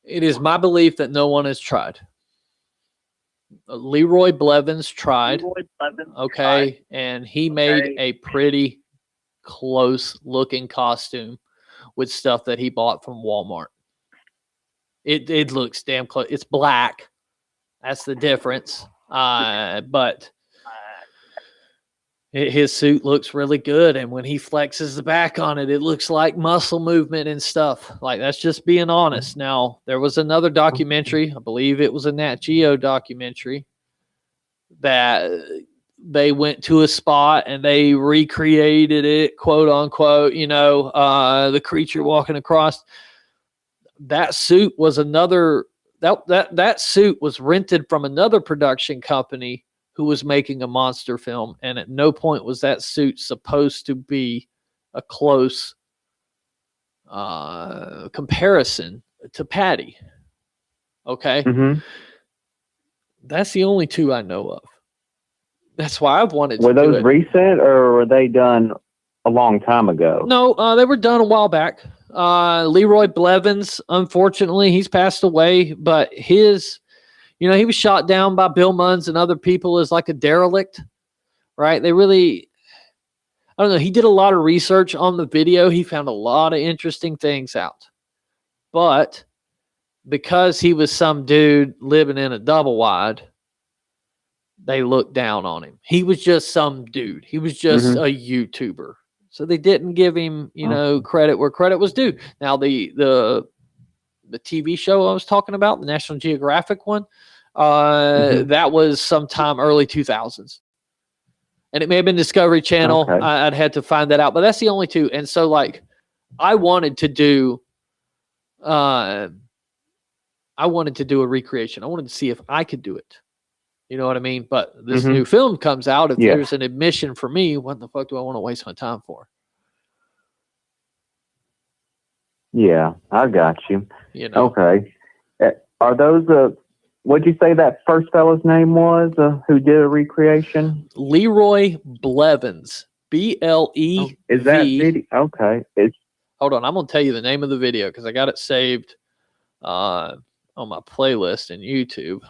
It is my belief that no one has tried. Leroy Blevins tried. Okay, and he made a pretty close-looking costume with stuff that he bought from Walmart. It looks damn close. It's black. That's the difference. But his suit looks really good, and when he flexes the back on it, it looks like muscle movement and stuff. Like, that's just being honest. Now, there was another documentary, I believe it was a Nat Geo documentary, that they went to a spot and they recreated it, quote unquote, you know, the creature walking across. That suit was another that suit was rented from another production company who was making a monster film, and at no point was that suit supposed to be a close comparison to Patty. Okay, that's the only two I know of. That's why I've wanted to Were do those it. recent, or were they done a long time ago? No, they were done a while back. Leroy Blevins, unfortunately, he's passed away, but his, he was shot down by Bill Munns and other people as like a derelict, right? They really, I don't know. He did a lot of research on the video. He found a lot of interesting things out. But because he was some dude living in a double wide, they looked down on him. He was just some dude. He was just a YouTuber. So they didn't give him, credit where credit was due. Now the TV show I was talking about, the National Geographic one, that was sometime early 2000s. And it may have been Discovery Channel. Okay. I'd had to find that out, but that's the only two. And so I wanted to do a recreation. I wanted to see if I could do it. You know what I mean? But this new film comes out. If there's an admission for me, what the fuck do I want to waste my time for? Yeah, I got you. Okay. Are those, what'd you say that first fellow's name was who did a recreation? Leroy Blevins. BLEV. Is that video? Okay. Hold on. I'm going to tell you the name of the video because I got it saved on my playlist in YouTube.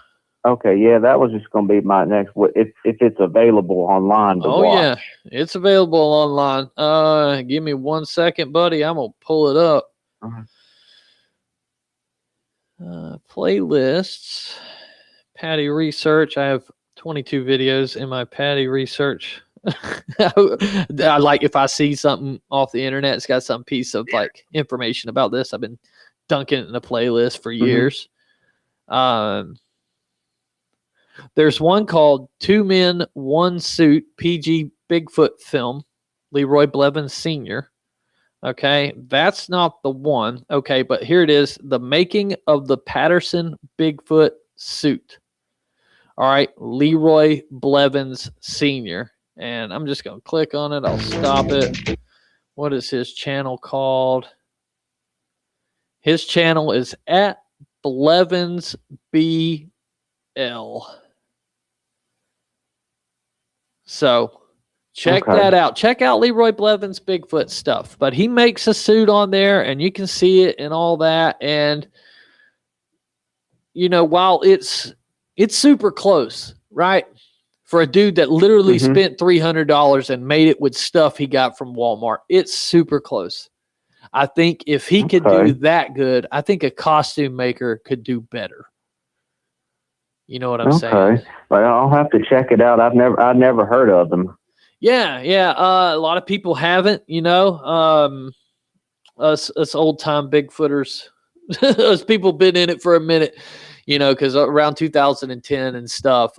Okay, yeah, that was just going to be my next. If it's available online to watch. Yeah, it's available online. Give me 1 second, buddy. I'm gonna pull it up. Playlists, Patty research. I have 22 videos in my Patty research. I like if I see something off the internet, it's got some piece of information about this. I've been dunking it in a playlist for years. There's one called 2 Men, 1 Suit, PG Bigfoot film, Leroy Blevins Sr. Okay, that's not the one. Okay, but here it is, The Making of the Patterson Bigfoot Suit. All right, Leroy Blevins Sr. And I'm just going to click on it. I'll stop it. What is his channel called? His channel is at Blevins BL. So check that out. Check out Leroy Blevins Bigfoot stuff. But he makes a suit on there and you can see it and all that. And, while it's super close, right? For a dude that literally spent $300 and made it with stuff he got from Walmart, it's super close. I think if he could do that good, I think a costume maker could do better. You know what I'm saying? Well, I'll have to check it out. I've never heard of them. Yeah. A lot of people haven't. Us old time Bigfooters, us people been in it for a minute. Because around 2010 and stuff,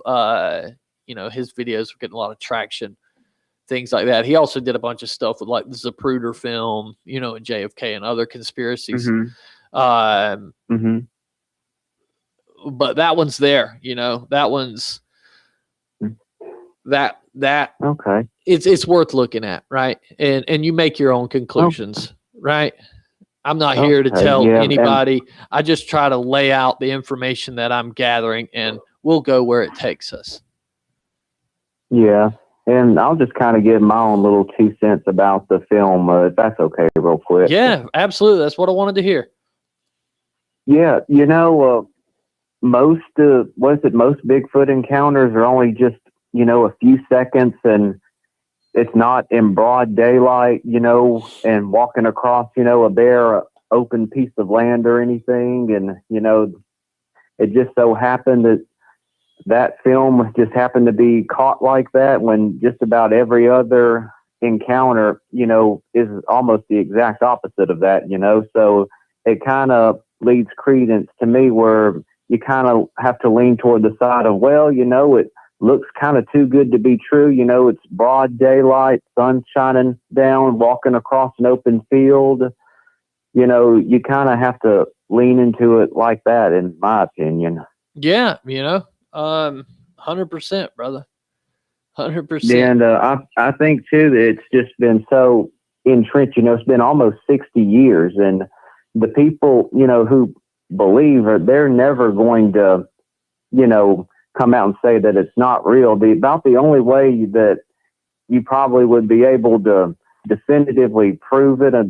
his videos were getting a lot of traction, things like that. He also did a bunch of stuff with the Zapruder film, and JFK and other conspiracies. But that one's there, that one's that it's worth looking at, right? And you make your own conclusions, right? I'm not here to tell anybody. I just try to lay out the information that I'm gathering and we'll go where it takes us. Yeah. And I'll just kind of give my own little 2 cents about the film, if that's okay, real quick. Yeah, absolutely. That's what I wanted to hear. Yeah. Most Bigfoot encounters are only just, a few seconds, and it's not in broad daylight, and walking across, a bare open piece of land or anything. And, it just so happened that film just happened to be caught like that when just about every other encounter, is almost the exact opposite of that, so it kind of leads credence to me where you kind of have to lean toward the side of, well, it looks kind of too good to be true. It's broad daylight, sun shining down, walking across an open field. you know, you kind of have to lean into it like that, in my opinion. Yeah, 100%, brother. 100%. And I think too that it's just been so entrenched. You know, it's been almost 60 years, and the people, you know, who believe they're never going to, you know, come out and say that it's not real. About the only way that you probably would be able to definitively prove it, as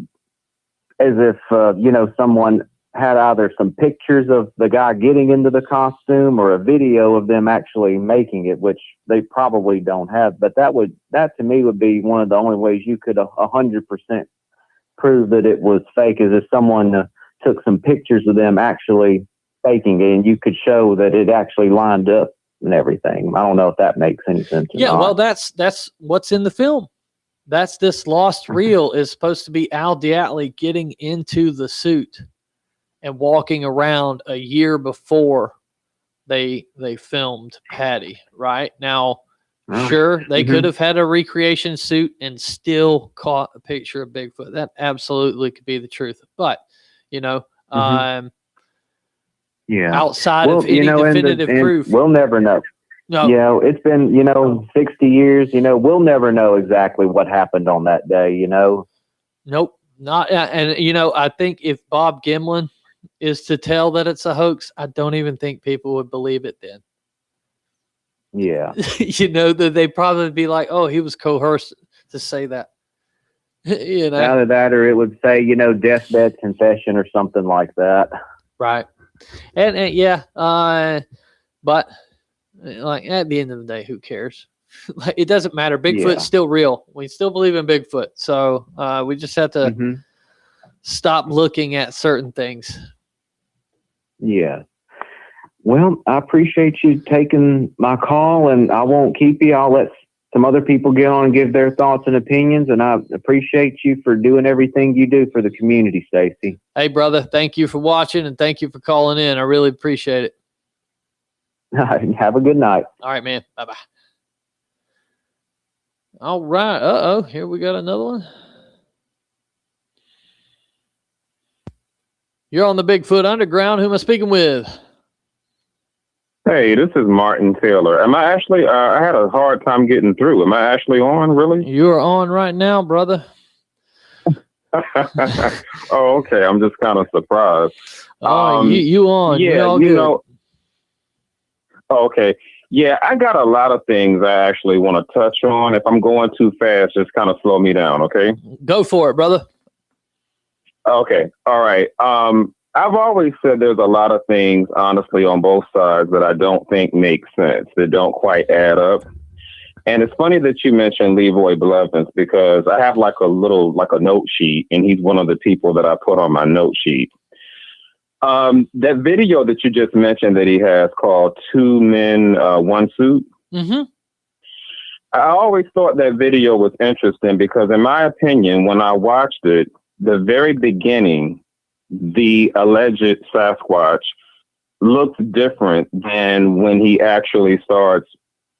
if you know, someone had either some pictures of the guy getting into the costume or a video of them actually making it, which they probably don't have. But that to me would be one of the only ways you could 100% prove that it was fake, is if someone took some pictures of them actually faking it, and you could show that it actually lined up and everything. I don't know if that makes any sense. Yeah, well, that's what's in the film. That's this lost reel is supposed to be Al Diatley getting into the suit and walking around a year before they filmed Patty. Right now, sure, they could have had a recreation suit and still caught a picture of Bigfoot. That absolutely could be the truth. But you know, outside of any definitive proof, we'll never know. No. You know, it's been, you know, 60 years, you know, we'll never know exactly what happened on that day, you know? Nope. Not, and you know, I think if Bob Gimlin is to tell that it's a hoax, I don't even think people would believe it then. Yeah. You know, that they'd probably be like, oh, he was coerced to say that. You know, Either that, or it would say, you know, deathbed confession or something like that. Right. And yeah, but like at the end of the day, who cares? Like, it doesn't matter. Bigfoot's still real. We still believe in Bigfoot. So we just have to stop looking at certain things. Yeah. Well, I appreciate you taking my call, and I won't keep you. I'll let some other people get on and give their thoughts and opinions, and I appreciate you for doing everything you do for the community, Stacy. Hey, brother, thank you for watching, and thank you for calling in. I really appreciate it. Have a good night. All right, man. Bye-bye. All right. Uh-oh. Here we got another one. You're on the Bigfoot Underground. Who am I speaking with? Hey, this is Martin Taylor. Am I actually, I had a hard time getting through. Am I actually on, really? You're on right now, brother. Oh, okay. I'm just kind of surprised. Oh, you on. Yeah, you know. Oh, okay. Yeah, I got a lot of things I actually want to touch on. If I'm going too fast, just kind of slow me down, okay? Go for it, brother. Okay. All right. I've always said there's a lot of things, honestly, on both sides that I don't think make sense, that don't quite add up. And it's funny that you mentioned Leroy Blevins, because I have like a note sheet, and he's one of the people that I put on my note sheet. That video that you just mentioned that he has called Two Men, One Suit. Mm-hmm. I always thought that video was interesting because, in my opinion, when I watched it, the very beginning, the alleged Sasquatch looks different than when he actually starts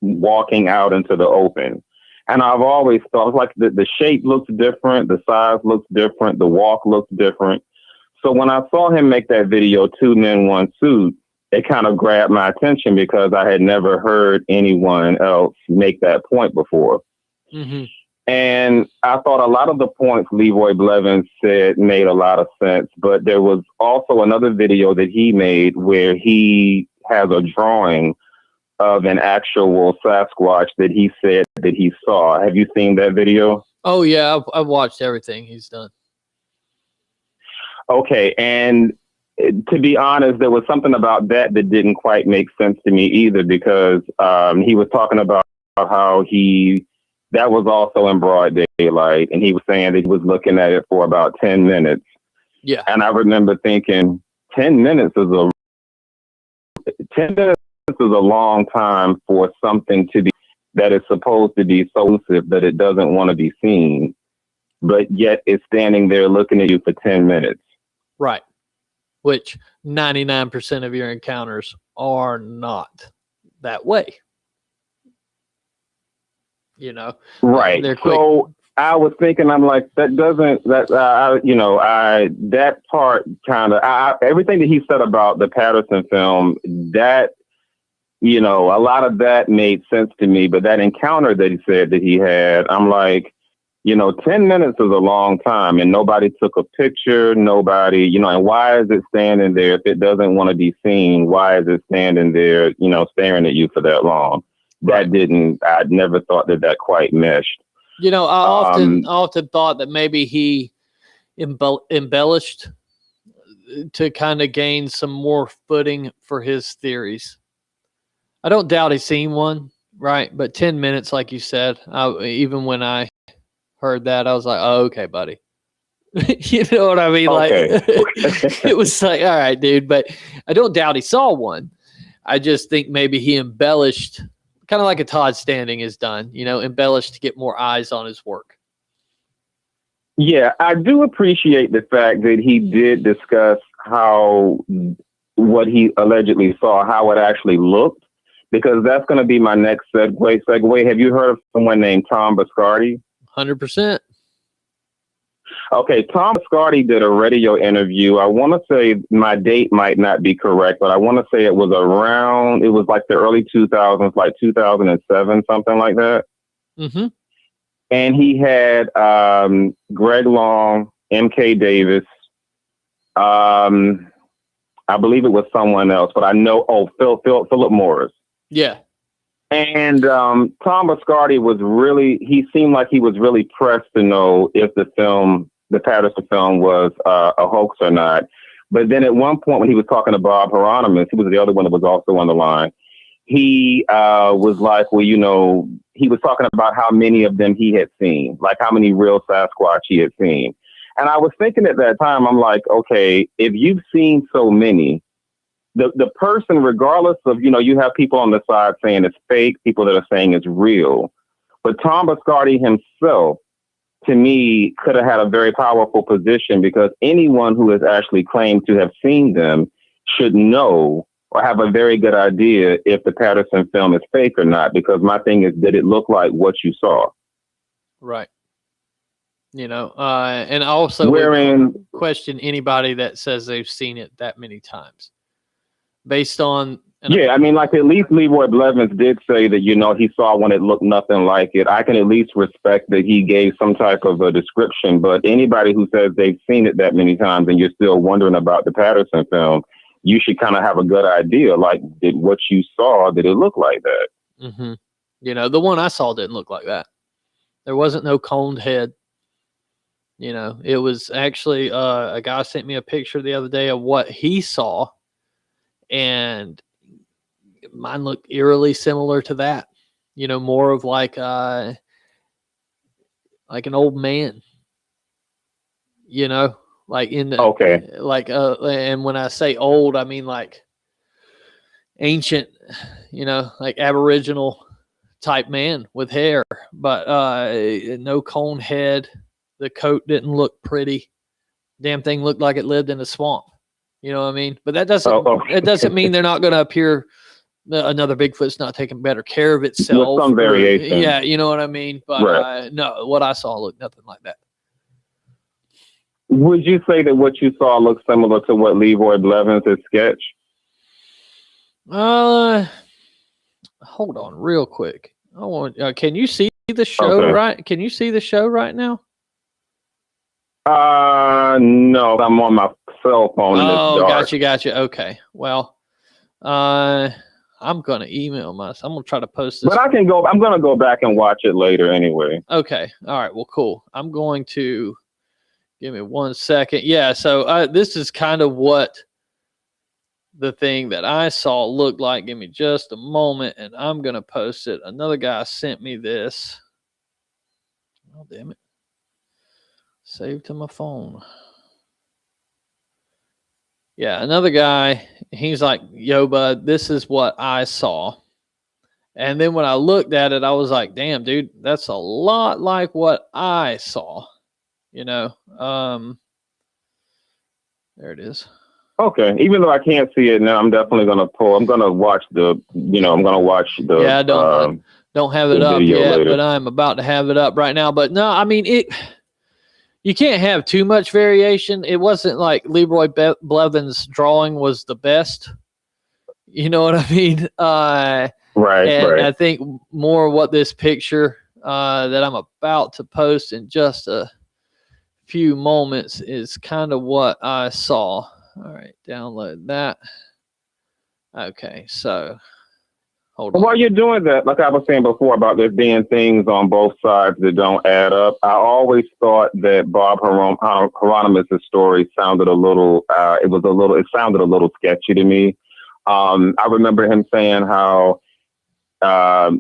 walking out into the open. And I've always thought, like, the shape looks different, the size looks different, the walk looks different. So when I saw him make that video, Two Men, One Suit, it kind of grabbed my attention because I had never heard anyone else make that point before. Mm-hmm. And I thought a lot of the points Leroy Blevins said made a lot of sense, but there was also another video that he made where he has a drawing of an actual Sasquatch that he said that he saw. Have you seen that video? Oh, yeah. I've watched everything he's done. Okay. And to be honest, there was something about that didn't quite make sense to me either, because he was talking about how that was also in broad daylight, and he was saying that he was looking at it for about 10 minutes. Yeah. And I remember thinking 10 minutes is a long time for something to be that is supposed to be so elusive that it doesn't want to be seen, but yet it's standing there looking at you for 10 minutes. Right. Which 99% of your encounters are not that way. You know, right? They're quick. So I was thinking, I'm like, that doesn't, that part kind of, everything that he said about the Patterson film, that, a lot of that made sense to me. But that encounter that he said that he had, I'm like, 10 minutes is a long time and nobody took a picture, nobody, and why is it standing there if it doesn't want to be seen? Why is it standing there, staring at you for that long? Right. I never thought that quite meshed. I often thought that maybe he embellished to kind of gain some more footing for his theories. I don't doubt he's seen one, right? But 10 minutes, like you said, even when I heard that, I was like, oh, okay, buddy. You know what I mean? Okay. Like, it was like, all right, dude. But I don't doubt he saw one. I just think maybe he embellished, kind of like a Todd Standing has done, embellished to get more eyes on his work. Yeah, I do appreciate the fact that he did discuss what he allegedly saw, how it actually looked, because that's going to be my next segue. Have you heard of someone named Tom Biscardi? 100%. Okay, Tom Biscardi did a radio interview. I want to say, my date might not be correct, but I want to say it was like the early 2000s, like 2007, something like that. Mm-hmm. And he had Greg Long, M.K. Davis, I believe it was someone else, but I know, Philip Morris. Yeah. And Tom Biscardi he seemed like he was really pressed to know if the Patterson film was a hoax or not. But then at one point when he was talking to Bob Hieronymus, he was the other one that was also on the line. He was like, well, he was talking about how many of them he had seen, like how many real Sasquatch he had seen. And I was thinking at that time, I'm like, okay, if you've seen so many, the person, regardless of, you have people on the side saying it's fake, people that are saying it's real. But Tom Biscardi himself, to me, could have had a very powerful position, because anyone who has actually claimed to have seen them should know or have a very good idea if the Patterson film is fake or not. Because my thing is, did it look like what you saw? Right. And I also would question anybody that says they've seen it that many times. Based on... I mean, like at least Leroy Blevins did say that, he saw when it looked nothing like it. I can at least respect that he gave some type of a description, but anybody who says they've seen it that many times and you're still wondering about the Patterson film, you should kind of have a good idea. Like, did what you saw, did it look like that? Mm-hmm. The one I saw didn't look like that. There wasn't no coned head. It was actually a guy sent me a picture the other day of what he saw, and mine looked eerily similar to that. More of like an old man. Like in the and when I say old, I mean like ancient, like Aboriginal type man with hair, but no cone head. The coat didn't look pretty. Damn thing looked like it lived in a swamp. You know what I mean? But that doesn't mean they're not going to appear. Another Bigfoot's not taking better care of itself. With some variation. Yeah, you know what I mean? But no, what I saw looked nothing like that. Would you say that what you saw looks similar to what Leroy Blevins has sketched? Hold on real quick. Can you see the show right? Can you see the show right now? No, I'm on my cell phone. Oh, gotcha. Okay. Well, I'm going to email myself. I'm going to try to post this. But I'm going to go back and watch it later anyway. Okay. All right. Well, cool. I'm going to, give me 1 second. Yeah. So this is kind of what the thing that I saw looked like. Give me just a moment and I'm going to post it. Another guy sent me this. Oh, damn it. Saved to my phone. Yeah, another guy, he's like, yo, bud, this is what I saw. And then when I looked at it, I was like, damn, dude, that's a lot like what I saw. There it is. Okay. Even though I can't see it now, I'm definitely going to I'm going to watch the. Yeah, Don't have it The up video yet, later. but I'm about to have it up right now. But no, I mean, you can't have too much variation. It wasn't like Leroy Blevin's drawing was the best. You know what I mean? Right. And I think more what this picture that I'm about to post in just a few moments is kind of what I saw. All right, download that. Okay, so hold on. While you're doing that, like I was saying before about there being things on both sides that don't add up, I always thought that Bob Hieronymus' story sounded it sounded a little sketchy to me. I remember him saying how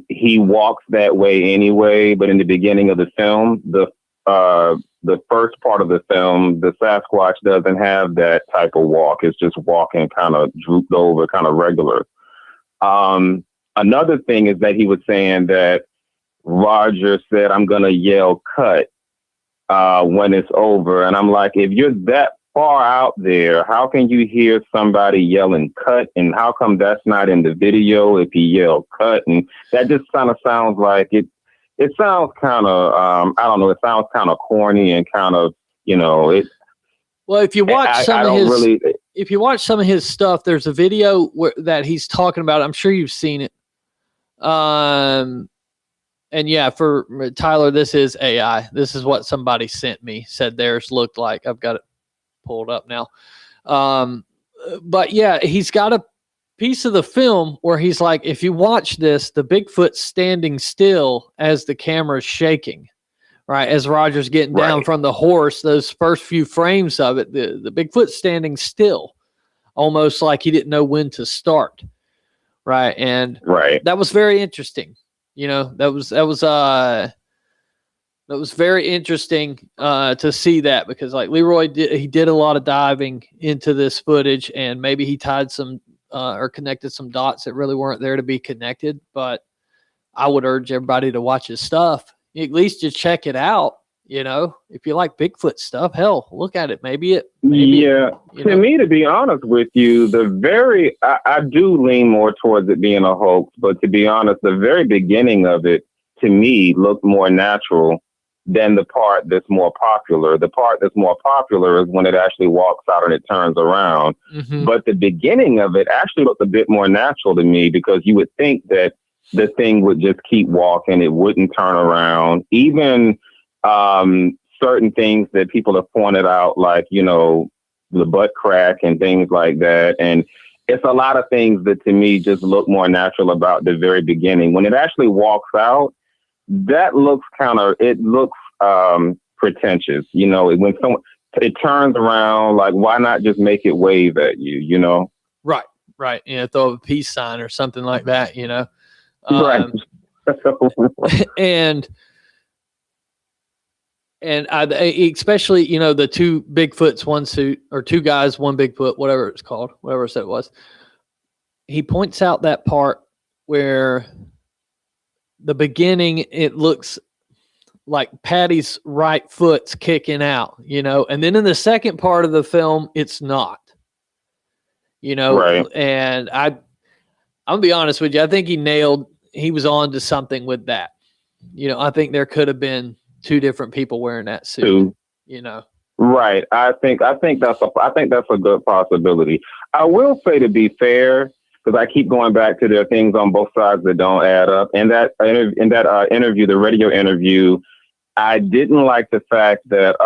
he walks that way anyway, but in the beginning of the film, the first part of the film, the Sasquatch doesn't have that type of walk. It's just walking kind of drooped over, kind of regular. Another thing is that he was saying that Roger said, "I'm going to yell cut when it's over." And I'm like, if you're that far out there, how can you hear somebody yelling cut? And how come that's not in the video if he yelled cut? And that just kind of sounds like it sounds kind of, I don't know, it sounds kind of corny and kind of, Well, if you watch if you watch some of his stuff, there's a video that he's talking about. I'm sure you've seen it. And yeah, for Tyler, this is AI. This is what somebody sent me, said theirs looked like. I've got it pulled up now. But yeah, he's got a piece of the film where he's like, if you watch this, the Bigfoot's standing still as the camera's shaking, right? As Roger's getting down from the horse, those first few frames of it, the Bigfoot's standing still, almost like he didn't know when to start. Right. And that was very interesting. That was very interesting to see that, because like Leroy did a lot of diving into this footage, and maybe he tied some or connected some dots that really weren't there to be connected. But I would urge everybody to watch his stuff. At least just check it out. If you like Bigfoot stuff, hell, look at it. To me, to be honest with you, I do lean more towards it being a hoax, but to be honest, the very beginning of it, to me, looked more natural than the part that's more popular. The part that's more popular is when it actually walks out and it turns around. Mm-hmm. But the beginning of it actually looked a bit more natural to me, because you would think that the thing would just keep walking. It wouldn't turn around. Even certain things that people have pointed out, like, the butt crack and things like that. And it's a lot of things that to me just look more natural about the very beginning. When it actually walks out, that looks pretentious. When it turns around, like, why not just make it wave at you, Right. Throw a peace sign or something like that, Right. And I especially, the two Bigfoots, one suit, or two guys, one Bigfoot, whatever it's called, whatever it was. He points out that part where the beginning, it looks like Patty's right foot's kicking out, and then in the second part of the film, it's not, Right. And I'm gonna be honest with you. I think he was on to something with that. I think there could have been two different people wearing that suit. Right. I think that's a good possibility. I will say, to be fair, because I keep going back to there are things on both sides that don't add up. In that interview, the radio interview, I didn't like the fact that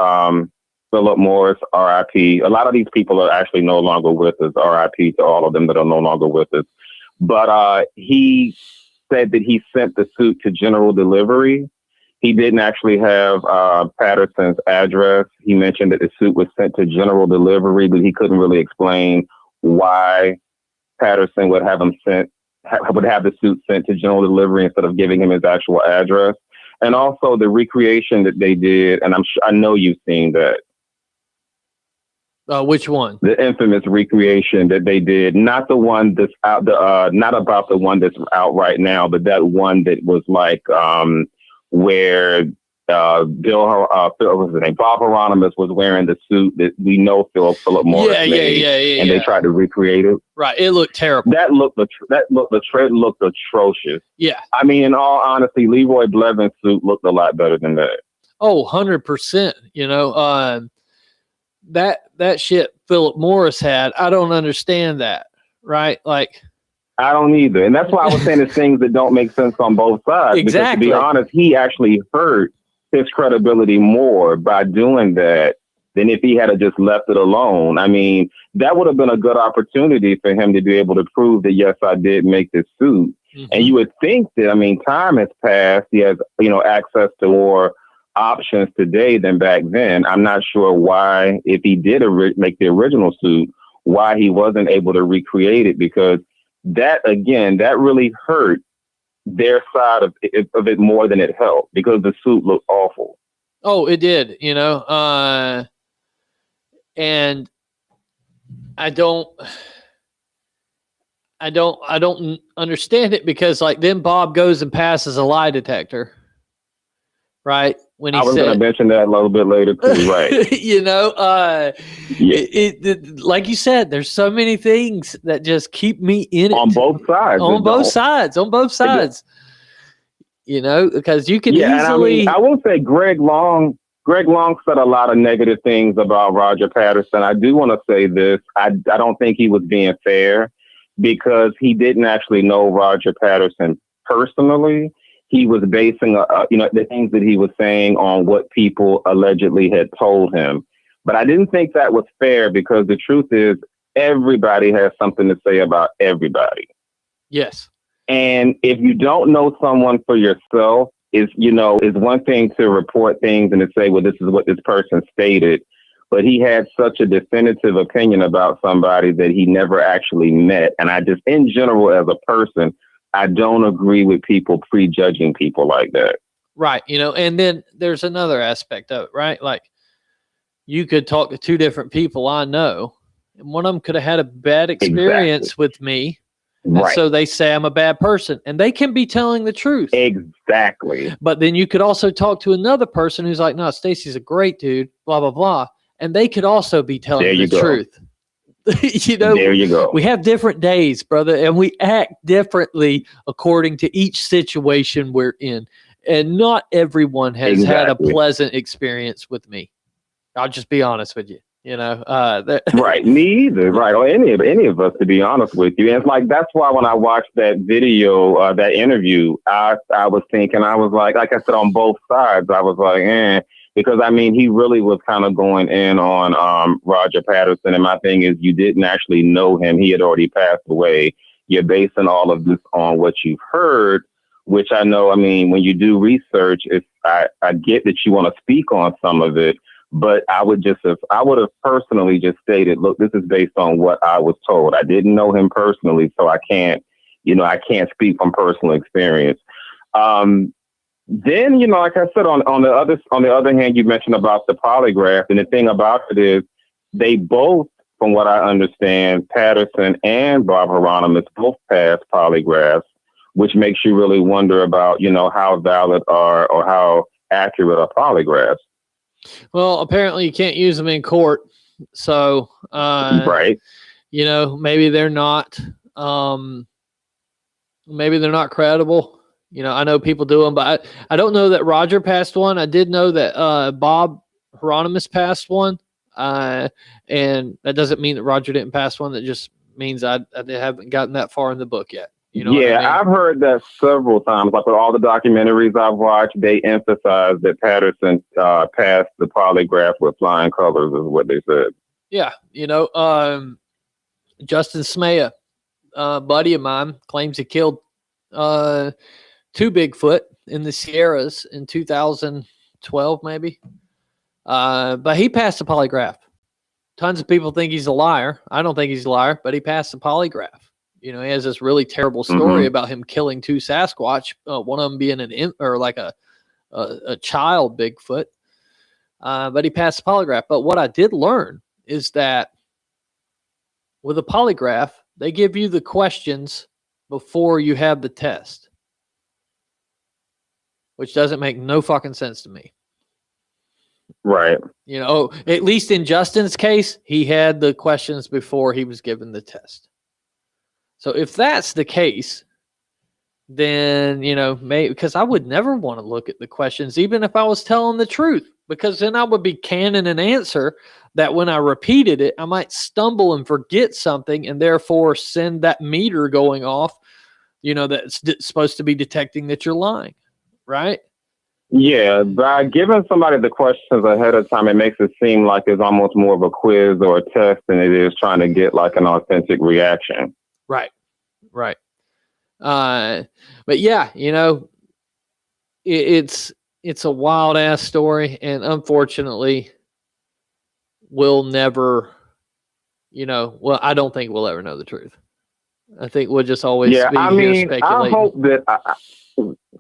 Philip Morris, R.I.P. A lot of these people are actually no longer with us. R.I.P. to all of them that are no longer with us. But he said that he sent the suit to general delivery. He didn't actually have Patterson's address. He mentioned that the suit was sent to general delivery, but he couldn't really explain why Patterson would have the suit sent to general delivery instead of giving him his actual address. And also the recreation that they did, and I know you've seen that. Which one? The infamous recreation that they did, not the one that's out, not about the one that's out right now, but that one that was like where What was his name? Bob Hieronymus was wearing the suit that we know Philip Morris made, and they tried to recreate it. Right, it looked terrible. That looked atrocious. Yeah, I mean, in all honesty, Leroy Blevin's suit looked a lot better than that. Oh, 100%. You know, that shit Philip Morris had, I don't understand that, right? Like, I don't either. And that's why I was saying there's things that don't make sense on both sides. Exactly. Because to be honest, he actually hurt his credibility more by doing that than if he had just left it alone. I mean, that would have been a good opportunity for him to be able to prove that, yes, I did make this suit. Mm-hmm. And you would think that, I mean, time has passed. He has, access to more options today than back then. I'm not sure why, if he did make the original suit, why he wasn't able to recreate it, because that really hurt their side of it more than it helped, because the suit looked awful. Oh, it did, and I don't understand it, because like then Bob goes and passes a lie detector, right? When he I was going to mention that a little bit later too, right? Like you said, there's so many things that just keep me in it on both sides. On both sides. Because you can easily. And I will say, Greg Long said a lot of negative things about Roger Patterson. I do want to say this: I don't think he was being fair, because he didn't actually know Roger Patterson personally. He was basing, the things that he was saying on what people allegedly had told him. But I didn't think that was fair, because the truth is everybody has something to say about everybody. Yes. And if you don't know someone for yourself, is one thing to report things and to say, well, this is what this person stated. But he had such a definitive opinion about somebody that he never actually met. And I just, in general, as a person, I don't agree with people prejudging people like that. Right. And then there's another aspect of it, right? Like, you could talk to two different people I know, and one of them could have had a bad experience with me. Right. So they say I'm a bad person, and they can be telling the truth. Exactly. But then you could also talk to another person who's like, no, Stacy's a great dude, blah, blah, blah. And they could also be telling the truth. There you go. We have different days, brother, and we act differently according to each situation we're in. And not everyone has had a pleasant experience with me. I'll just be honest with you. Right. Me either. Right. Or any of us, to be honest with you. And it's like, that's why when I watched that video, that interview, I was thinking, I was like I said, on both sides, I was like, because I mean, he really was kind of going in on Roger Patterson. And my thing is, you didn't actually know him. He had already passed away. You're basing all of this on what you've heard, which I know, I mean, when you do research, I get that you want to speak on some of it, but I would have personally just stated, look, this is based on what I was told. I didn't know him personally, so I can't speak from personal experience. Then, like I said, on the other hand, you mentioned about the polygraph, and the thing about it is they both, from what I understand, Patterson and Bob Hieronymus both passed polygraphs, which makes you really wonder about, how valid or how accurate are polygraphs. Well, apparently you can't use them in court, so right. Maybe they're not credible. I know people do them, but I don't know that Roger passed one. I did know that Bob Hieronymus passed one, and that doesn't mean that Roger didn't pass one. That just means I haven't gotten that far in the book yet. What I mean? I've heard that several times. Like with all the documentaries I've watched, they emphasize that Patterson passed the polygraph with flying colors, is what they said. Yeah, Justin Smea, buddy of mine, claims he killed 2 Bigfoot in the Sierras in 2012, maybe. But he passed the polygraph. Tons of people think he's a liar. I don't think he's a liar, but he passed the polygraph. He has this really terrible story about him killing 2 Sasquatch, one of them being a child Bigfoot. But he passed the polygraph. But what I did learn is that with a polygraph, they give you the questions before you have the test. which doesn't make no fucking sense to me. Right. You know, at least in Justin's case, he had the questions before he was given the test. So if that's the case, then, you know, maybe, because I would never want to look at the questions, even if I was telling the truth, because then I would be canning an answer that when I repeated it, I might stumble and forget something and therefore send that meter going off, you know, that's supposed to be detecting that you're lying, right? Yeah, by giving somebody the questions ahead of time, it makes it seem like it's almost more of a quiz or a test than it is trying to get like an authentic reaction. Right. But yeah, you know, it's a wild ass story, and unfortunately, we'll never, you know, well, I don't think we'll ever know the truth. I think we'll just always be here speculating. I hope that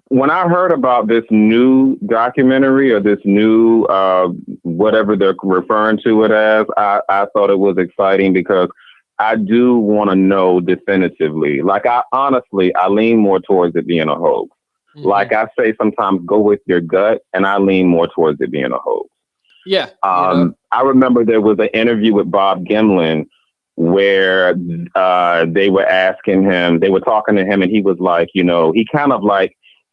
when I heard about this new documentary or this new whatever they're referring to it as, I thought it was exciting because I do want to know definitively. Like, I lean more towards it being a hoax. Mm-hmm. Like I say, sometimes go with your gut, and I lean more towards it being a hoax. Yeah. I remember there was an interview with Bob Gimlin where they were asking him, they were talking to him, and he was like, you know,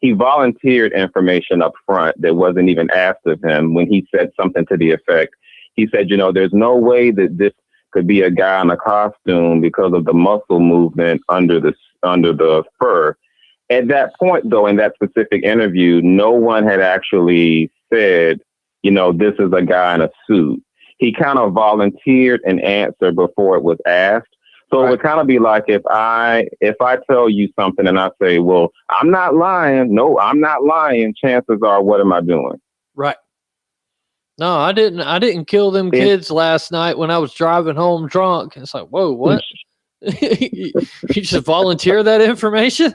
he volunteered information up front that wasn't even asked of him when he said something to the effect. He said, you know, there's no way that this could be a guy in a costume because of the muscle movement under the fur. At that point, though, in that specific interview, no one had actually said, you know, this is a guy in a suit. He kind of volunteered an answer before it was asked. So It would kind of be like if I tell you something and I say, well, I'm not lying. No, I'm not lying. Chances are, what am I doing? Right. No, I didn't kill them kids last night when I was driving home drunk. It's like, whoa, what? You just volunteer that information?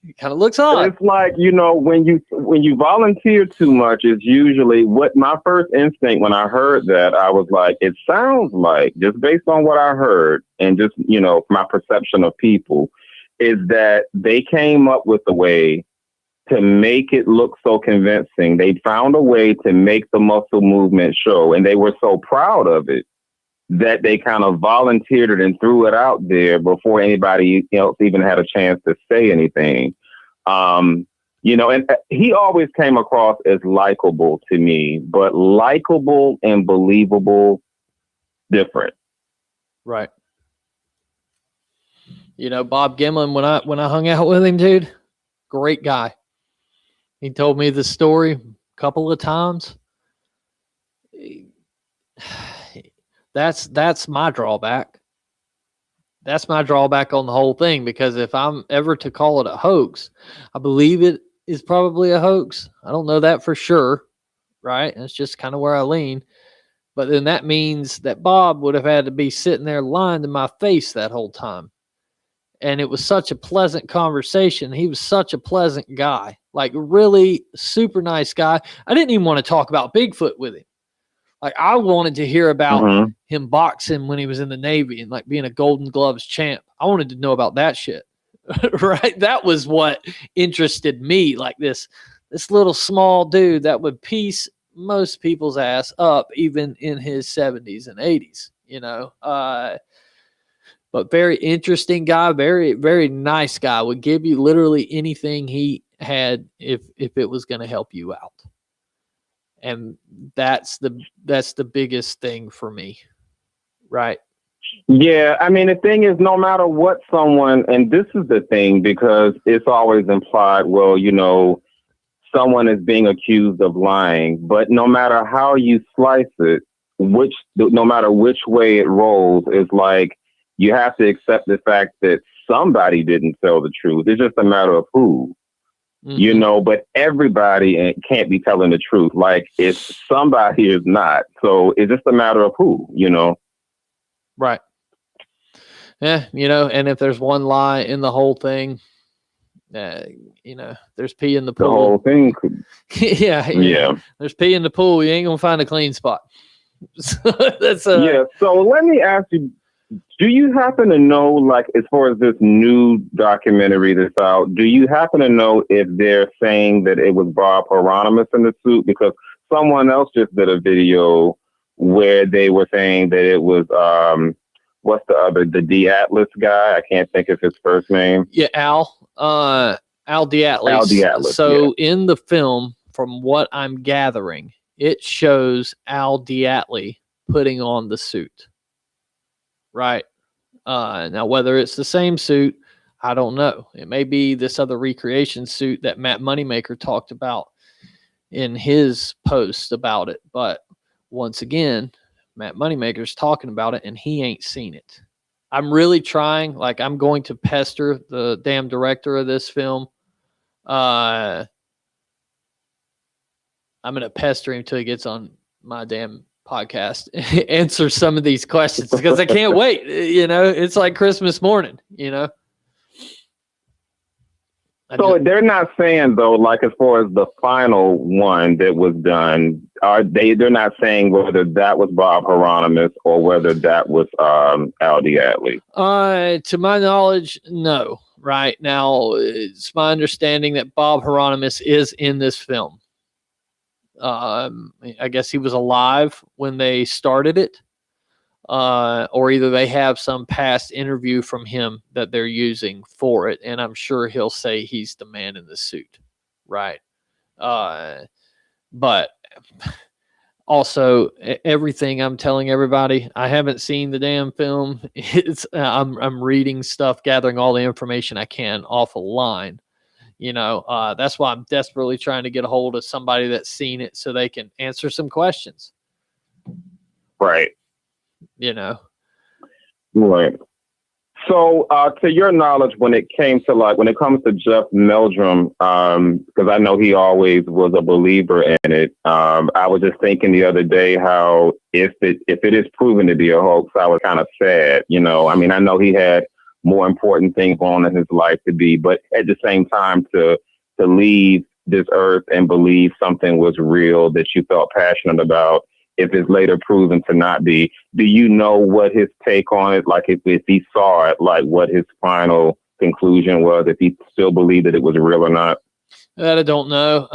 It kind of looks odd. It's like, you know, when you volunteer too much is usually what my first instinct when I heard that, I was like, it sounds like, just based on what I heard and just, you know, my perception of people, is that they came up with a way to make it look so convincing. They found a way to make the muscle movement show, and they were so proud of it that they kind of volunteered it and threw it out there before anybody else even had a chance to say anything. You know, and he always came across as likable to me, but likable and believable, different. Right. You know, Bob Gimlin, when I hung out with him, dude, great guy. He told me the story a couple of times. That's my drawback. That's my drawback on the whole thing, because if I'm ever to call it a hoax, I believe it is probably a hoax. I don't know that for sure, right? That's just kind of where I lean. But then that means that Bob would have had to be sitting there lying to my face that whole time. And it was such a pleasant conversation. He was such a pleasant guy, like really super nice guy. I didn't even want to talk about Bigfoot with him. Like, I wanted to hear about him boxing when he was in the Navy and like being a Golden Gloves champ. I wanted to know about that shit, right? That was what interested me. Like this little small dude that would piece most people's ass up, even in his 70s and 80s, you know. But very interesting guy, very, very nice guy. Would give you literally anything he had if it was going to help you out. And that's the biggest thing for me, right? Yeah, I mean, the thing is, no matter what someone, and this is the thing, because it's always implied, well, you know, someone is being accused of lying, but no matter how you slice it, no matter which way it rolls, is like, you have to accept the fact that somebody didn't tell the truth. It's just a matter of who, you know, but everybody can't be telling the truth. Like, if somebody is not, so it's just a matter of who, you know? Right. Yeah. You know, and if there's one lie in the whole thing, you know, there's pee in the pool. The whole thing could... yeah. There's pee in the pool. You ain't going to find a clean spot. So that's yeah. So let me ask you Do you happen to know, like, as far as this new documentary that's out, do you happen to know if they're saying that it was Bob Hieronymus in the suit? Because someone else just did a video where they were saying that it was, the D Atlas guy? I can't think of his first name. Yeah, Al Diatlis. Al Diatlis, So in the film, from what I'm gathering, it shows Al Diatli putting on the suit. Right. Now, whether it's the same suit, I don't know. It may be this other recreation suit that Matt Moneymaker talked about in his post about it. But once again, Matt Moneymaker's talking about it and he ain't seen it. I'm really trying. Like, I'm going to pester the damn director of this film. I'm going to pester him till he gets on my damn podcast, answer some of these questions, because I can't wait. You know, it's like Christmas morning, you know. So they're not saying, though, like, as far as the final one that was done, they're not saying whether that was Bob Hieronymus or whether that was Al Diatli? To my knowledge, no. Right now, it's my understanding that Bob Hieronymus is in this film. I guess he was alive when they started it, or either they have some past interview from him that they're using for it, and I'm sure he'll say he's the man in the suit, right? But also, everything I'm telling everybody, I haven't seen the damn film. I'm reading stuff, gathering all the information I can off a line. You know, that's why I'm desperately trying to get a hold of somebody that's seen it so they can answer some questions. Right. You know. Right. So, to your knowledge, when it comes to Jeff Meldrum, because I know he always was a believer in it. I was just thinking the other day how if it is proven to be a hoax, I was kind of sad. You know, I mean, I know he had more important things going on in his life to be, but at the same time to leave this earth and believe something was real that you felt passionate about, if it's later proven to not be, do you know what his take on it? Like if he saw it, like what his final conclusion was, if he still believed that it was real or not? That I don't know.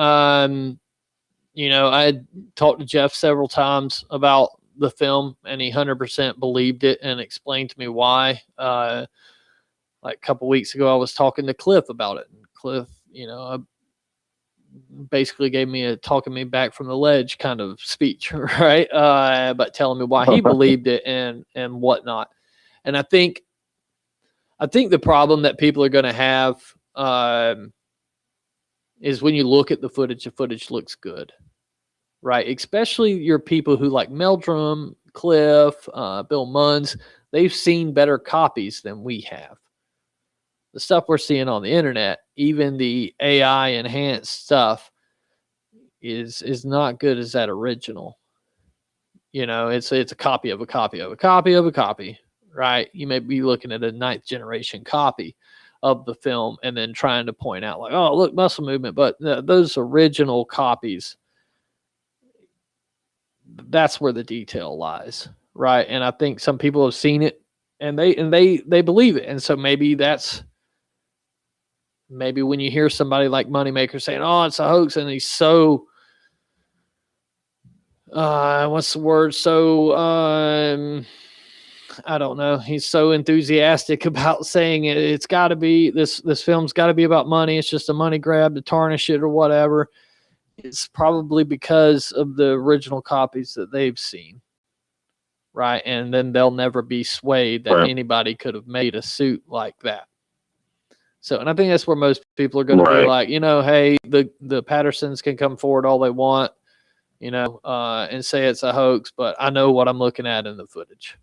You know, I had talked to Jeff several times about the film and he 100% believed it and explained to me why. Like a couple weeks ago, I was talking to Cliff about it. And Cliff, you know, basically gave me a talking me back from the ledge kind of speech, right? But telling me why he believed it and whatnot. And I think the problem that people are going to have is when you look at the footage looks good, right? Especially your people who like Meldrum, Cliff, Bill Munns, they've seen better copies than we have. The stuff we're seeing on the internet, even the AI enhanced stuff, is not good as that original. You know, it's a copy of a copy of a copy of a copy, right? You may be looking at a 9th generation copy of the film and then trying to point out like, oh, look, muscle movement. But those original copies, that's where the detail lies, right? And I think some people have seen it and they believe it. And so maybe when you hear somebody like Moneymaker saying, oh, it's a hoax, and he's so, what's the word? So, I don't know. He's so enthusiastic about saying it's got to be, this film's got to be about money. It's just a money grab to tarnish it or whatever. It's probably because of the original copies that they've seen, right? And then they'll never be swayed that anybody could have made a suit like that. So, and I think that's where most people are going to be like, you know, hey, the Pattersons can come forward all they want, you know, and say it's a hoax, but I know what I'm looking at in the footage.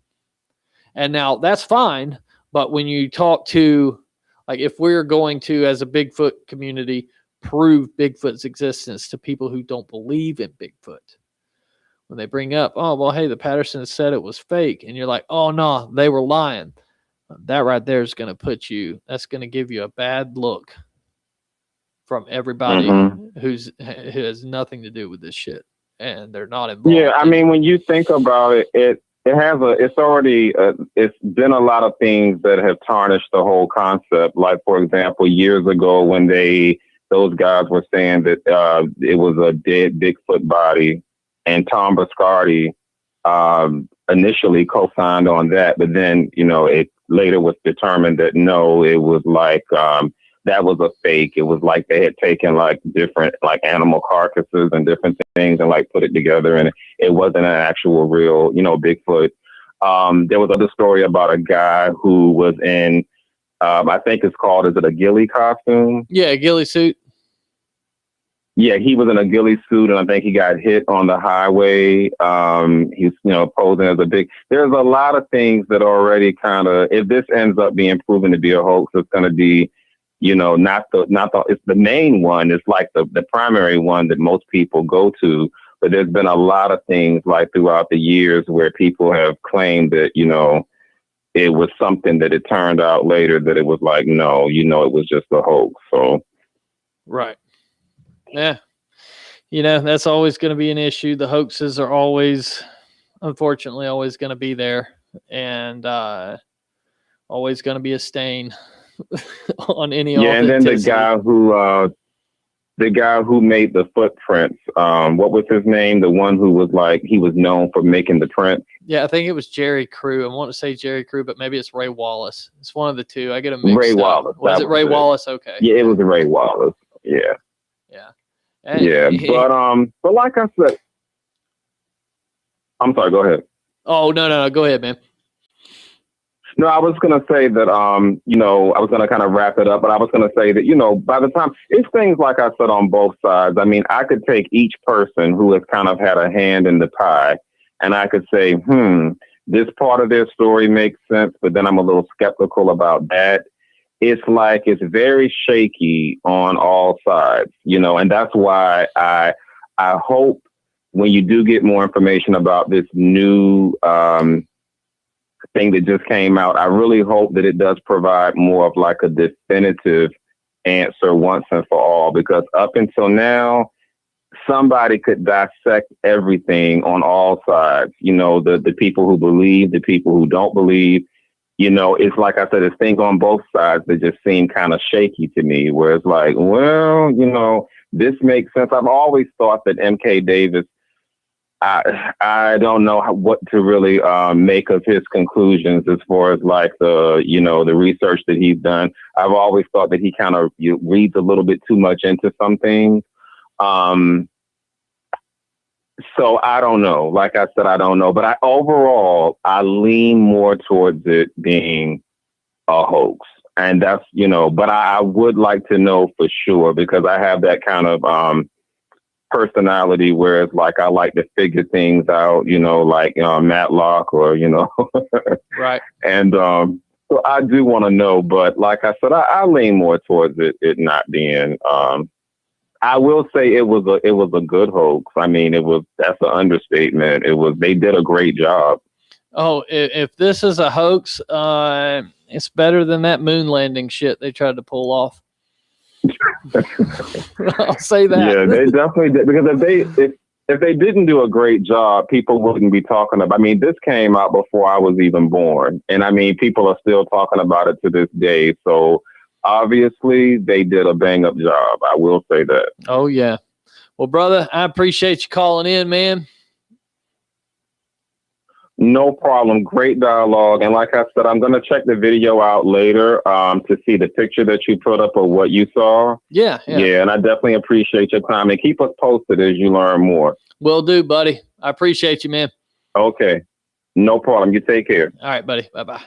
And now that's fine. But when you talk to, like, if we're going to, as a Bigfoot community, prove Bigfoot's existence to people who don't believe in Bigfoot, when they bring up, oh, well, hey, the Pattersons said it was fake. And you're like, oh, no, they were lying. That right there is going to that's going to give you a bad look from everybody who has nothing to do with this shit and they're not involved. Yeah, I mean, when you think about it, it's been a lot of things that have tarnished the whole concept. Like, for example, years ago when those guys were saying that it was a dead Bigfoot body, and Tom Biscardi initially co-signed on that, but then, it later was determined that no, it was like that was a fake. It was like they had taken like different like animal carcasses and different things and like put it together, and it wasn't an actual real, Bigfoot. There was other story about a guy who was in, I think it's called, is it a ghillie costume? Yeah, a ghillie suit. Yeah, he was in a ghillie suit, and I think he got hit on the highway. He's, posing as there's a lot of things that already kind of, if this ends up being proven to be a hoax, it's going to be, it's the main one. It's like the primary one that most people go to. But there's been a lot of things like throughout the years where people have claimed that, it was something that it turned out later that it was like, no, it was just a hoax. So. Right. Yeah. That's always going to be an issue. The hoaxes are unfortunately, always going to be there, and always going to be a stain on any. Yeah, and then the guy who made the footprints, what was his name? The one who was like, he was known for making the prints. Yeah, I think it was Jerry Crew. I want to say Jerry Crew, but maybe it's Ray Wallace. It's one of the two. I get them mixed Ray up. Wallace. Was it Ray Wallace? Okay. Yeah, it was Ray Wallace. Yeah. Yeah. But like I said, I'm sorry, go ahead. Oh, no. Go ahead, man. No, I was going to say that, I was going to kind of wrap it up, but I was going to say that, by the time it's things like I said on both sides. I mean, I could take each person who has kind of had a hand in the pie, and I could say, this part of their story makes sense, but then I'm a little skeptical about that. It's like it's very shaky on all sides, and that's why I hope when you do get more information about this new thing that just came out, I really hope that it does provide more of like a definitive answer once and for all, because up until now, somebody could dissect everything on all sides, the people who believe, the people who don't believe. It's like I said, it's things on both sides that just seem kind of shaky to me, where it's like, well, this makes sense. I've always thought that MK Davis, I don't know what to really make of his conclusions as far as like the research that he's done. I've always thought that he kind of reads a little bit too much into some things. So I don't know. Like I said, I don't know. But overall, I lean more towards it being a hoax. And that's, but I would like to know for sure, because I have that kind of personality where it's like I like to figure things out, like Matlock or, Right. And so I do want to know. But like I said, I lean more towards it not being I will say it was a good hoax. I mean, that's an understatement. They did a great job. Oh, if this is a hoax, it's better than that moon landing shit they tried to pull off. I'll say that. Yeah, they definitely did, because if they didn't do a great job, people wouldn't be talking about. I mean, this came out before I was even born, and I mean, people are still talking about it to this day. So. Obviously, they did a bang-up job. I will say that. Oh, yeah. Well, brother, I appreciate you calling in, man. No problem. Great dialogue. And like I said, I'm going to check the video out later to see the picture that you put up of what you saw. Yeah. Yeah, and I definitely appreciate your time. And keep us posted as you learn more. Will do, buddy. I appreciate you, man. Okay. No problem. You take care. All right, buddy. Bye-bye.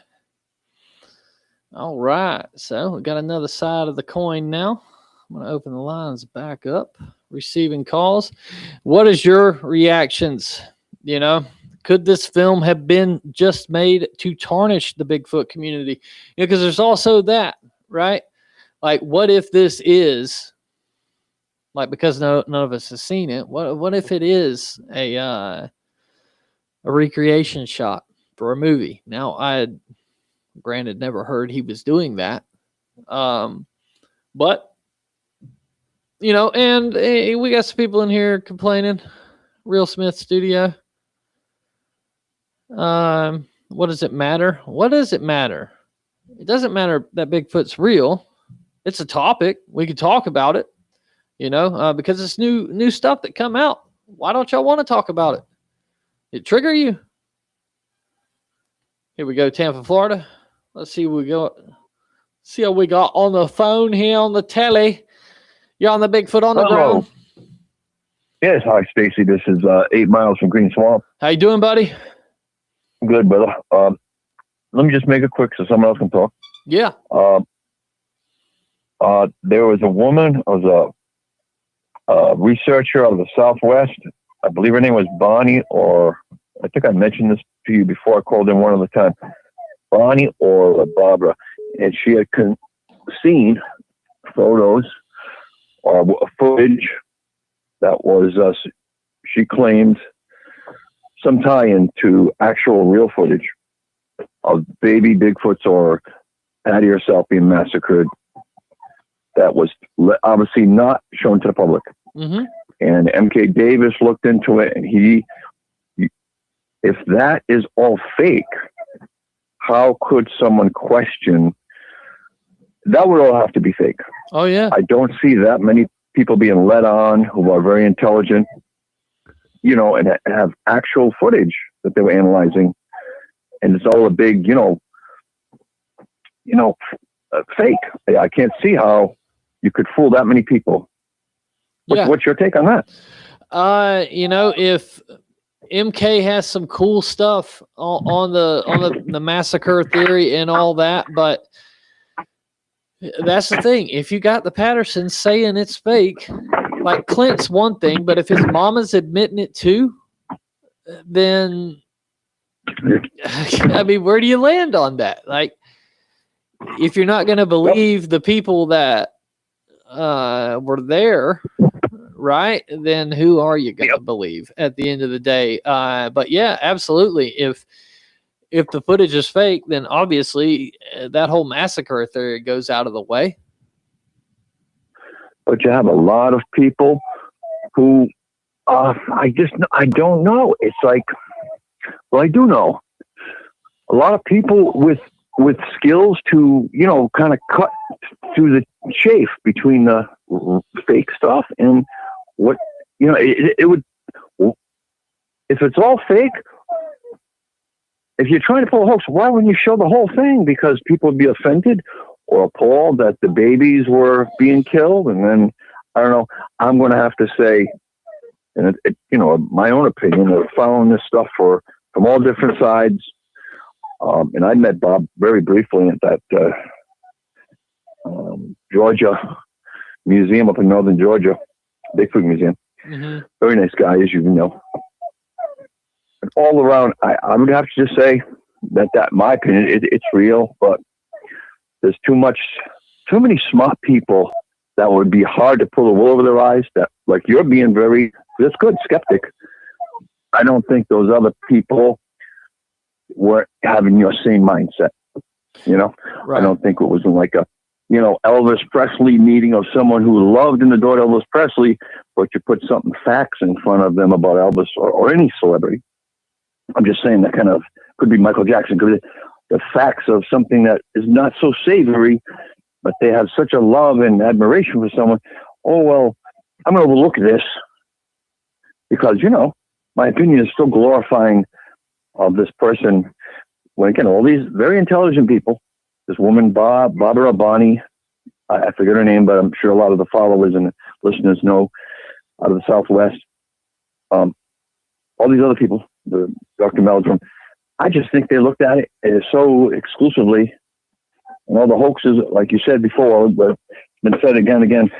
All right, so we got another side of the coin now. I'm going to open the lines back up. Receiving calls. What is your reactions? Could this film have been just made to tarnish the Bigfoot community? Because there's also that, right? Like, what if this is, like, because none of us has seen it, what if it is a recreation shot for a movie? Now, I granted never heard he was doing that, but and we got some people in here complaining. Real Smith Studio, What does it matter? What does it matter? It doesn't matter that Bigfoot's real. It's a topic. We could talk about it, because it's new stuff that come out. Why don't y'all want to talk about it? It trigger you? Here we go, Tampa, Florida. Let's see what we got. See how we got on the phone here on the telly. You're on the Bigfoot on the ground. Yes, hi, Stacy. This is 8 miles from Green Swamp. How you doing, buddy? Good, brother. Let me just make it quick so someone else can talk. Yeah. There was a woman, was a researcher out of the Southwest. I believe her name was Bonnie, or I think I mentioned this to you before. I called in one other time. Bonnie or Barbara. And she had seen photos or footage that was, she claimed, some tie-in to actual real footage of baby Bigfoots or Patty herself being massacred that was obviously not shown to the public. Mm-hmm. And MK Davis looked into it, and if that is all fake, how could someone question? That would all have to be fake. Oh, yeah. I don't see that many people being led on who are very intelligent, and have actual footage that they were analyzing. And it's all a big, fake. I can't see how you could fool that many people. What's your take on that? If MK has some cool stuff on the massacre theory and all that, but that's the thing. If you got the Pattersons saying it's fake, like Clint's one thing, but if his mama's admitting it too, then I mean, where do you land on that? Like, if you're not going to believe the people that were there, right, then who are you going to believe at the end of the day? But yeah, absolutely. If the footage is fake, then obviously that whole massacre theory goes out of the way. But you have a lot of people who I don't know. It's like, well, I do know a lot of people with skills to, kind of cut through the chafe between the fake stuff and what, it would, if it's all fake, if you're trying to pull a hoax, why wouldn't you show the whole thing? Because people would be offended or appalled that the babies were being killed. And then, I don't know, I'm going to have to say, and my own opinion of following this stuff from all different sides. And I met Bob very briefly at that Georgia museum up in northern Georgia, Bigfoot Museum. Mm-hmm. Very nice guy, as you know. And all around, I would have to just say that my opinion, it's real, but there's too many smart people that would be hard to pull the wool over their eyes. That, like, you're being that's good, skeptic. I don't think those other people were having your same mindset. Right. I don't think it was like a, Elvis Presley meeting of someone who loved and adored Elvis Presley, but you put something facts in front of them about Elvis or any celebrity. I'm just saying that kind of could be Michael Jackson, could be the facts of something that is not so savory, but they have such a love and admiration for someone. Oh, well, I'm going to overlook this because, my opinion is still glorifying of this person. When, again, all these very intelligent people, this woman, Barbara Bonnie, I forget her name, but I'm sure a lot of the followers and listeners know, out of the Southwest. All these other people, the Dr. Meldrum, I just think they looked at it as so exclusively, and all the hoaxes, like you said before, but it's been said again and again,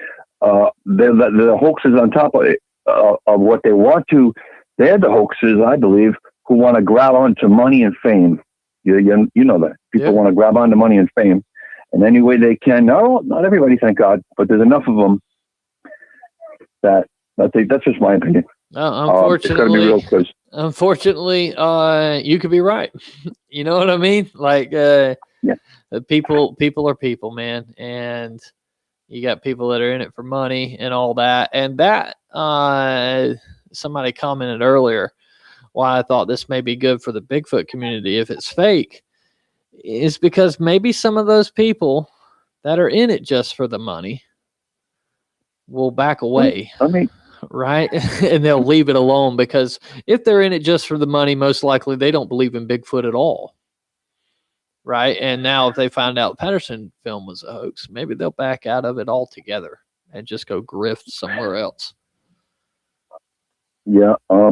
the hoaxes on top of it, of what they want to, they're the hoaxes, I believe, who want to grab onto money and fame. You know that. People want to grab onto money and fame. And any way they can. No, not everybody, thank God, but there's enough of them that I think that's just my opinion. Unfortunately, you could be right. You know what I mean? Like, people are people, man. And you got people that are in it for money and all that. And that, somebody commented earlier, why I thought this may be good for the Bigfoot community if it's fake, is because maybe some of those people that are in it just for the money will back away. I mean, right? And they'll leave it alone, because if they're in it just for the money, most likely they don't believe in Bigfoot at all. Right? And now if they find out the Patterson film was a hoax, maybe they'll back out of it altogether and just go grift somewhere else. yeah, I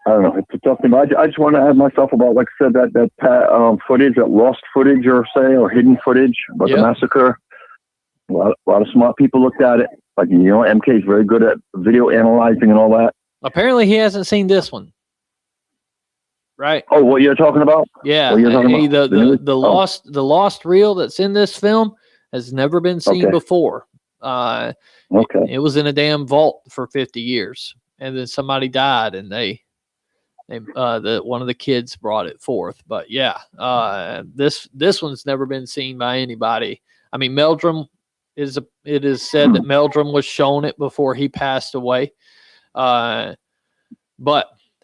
don't know. It's a tough thing. I just want to add myself about, like I said, that footage, that lost footage, or hidden footage about the massacre. A lot of smart people looked at it. Like, MK is very good at video analyzing and all that. Apparently, he hasn't seen this one. Right? Oh, what you're talking about? Yeah, what you're talking about? The lost reel that's in this film has never been seen before. Okay. It was in a damn vault for 50 years, and then somebody died, and one of the kids brought it forth. But yeah, this one's never been seen by anybody. I mean, Meldrum it is said that Meldrum was shown it before he passed away. But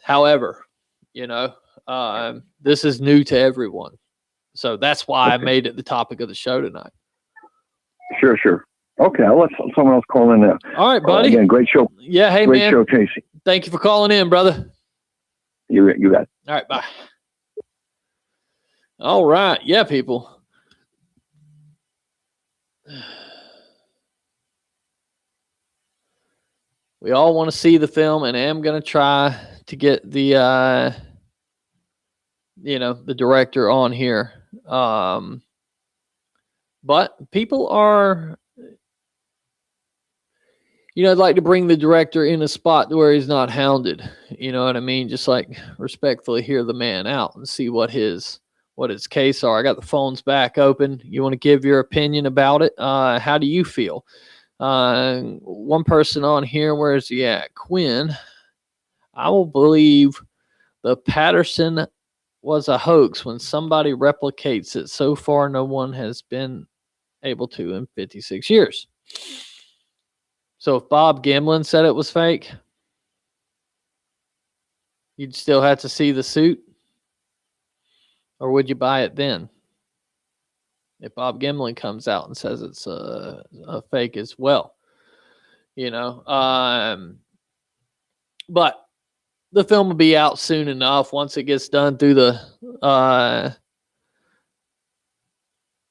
however, this is new to everyone. So that's why I made it the topic of the show tonight. Sure. Okay, I'll let someone else call in there. All right, buddy. Again, great show. Yeah, hey, great man. Show, Casey. Thank you for calling in, brother. You got it. All right, bye. All right. Yeah, people. We all want to see the film, and I am going to try to get the, the director on here. But people are, I'd like to bring the director in a spot where he's not hounded. You know what I mean? Just like respectfully hear the man out and see what his case are. I got the phones back open. You want to give your opinion about it? How do you feel? One person on here, where is he at? Quinn. I will believe the Patterson was a hoax when somebody replicates it. So far, no one has been able to in 56 years. So if Bob Gimlin said it was fake, you'd still have to see the suit? Or would you buy it then? If Bob Gimlin comes out and says it's a fake as well. But the film will be out soon enough once it gets done through the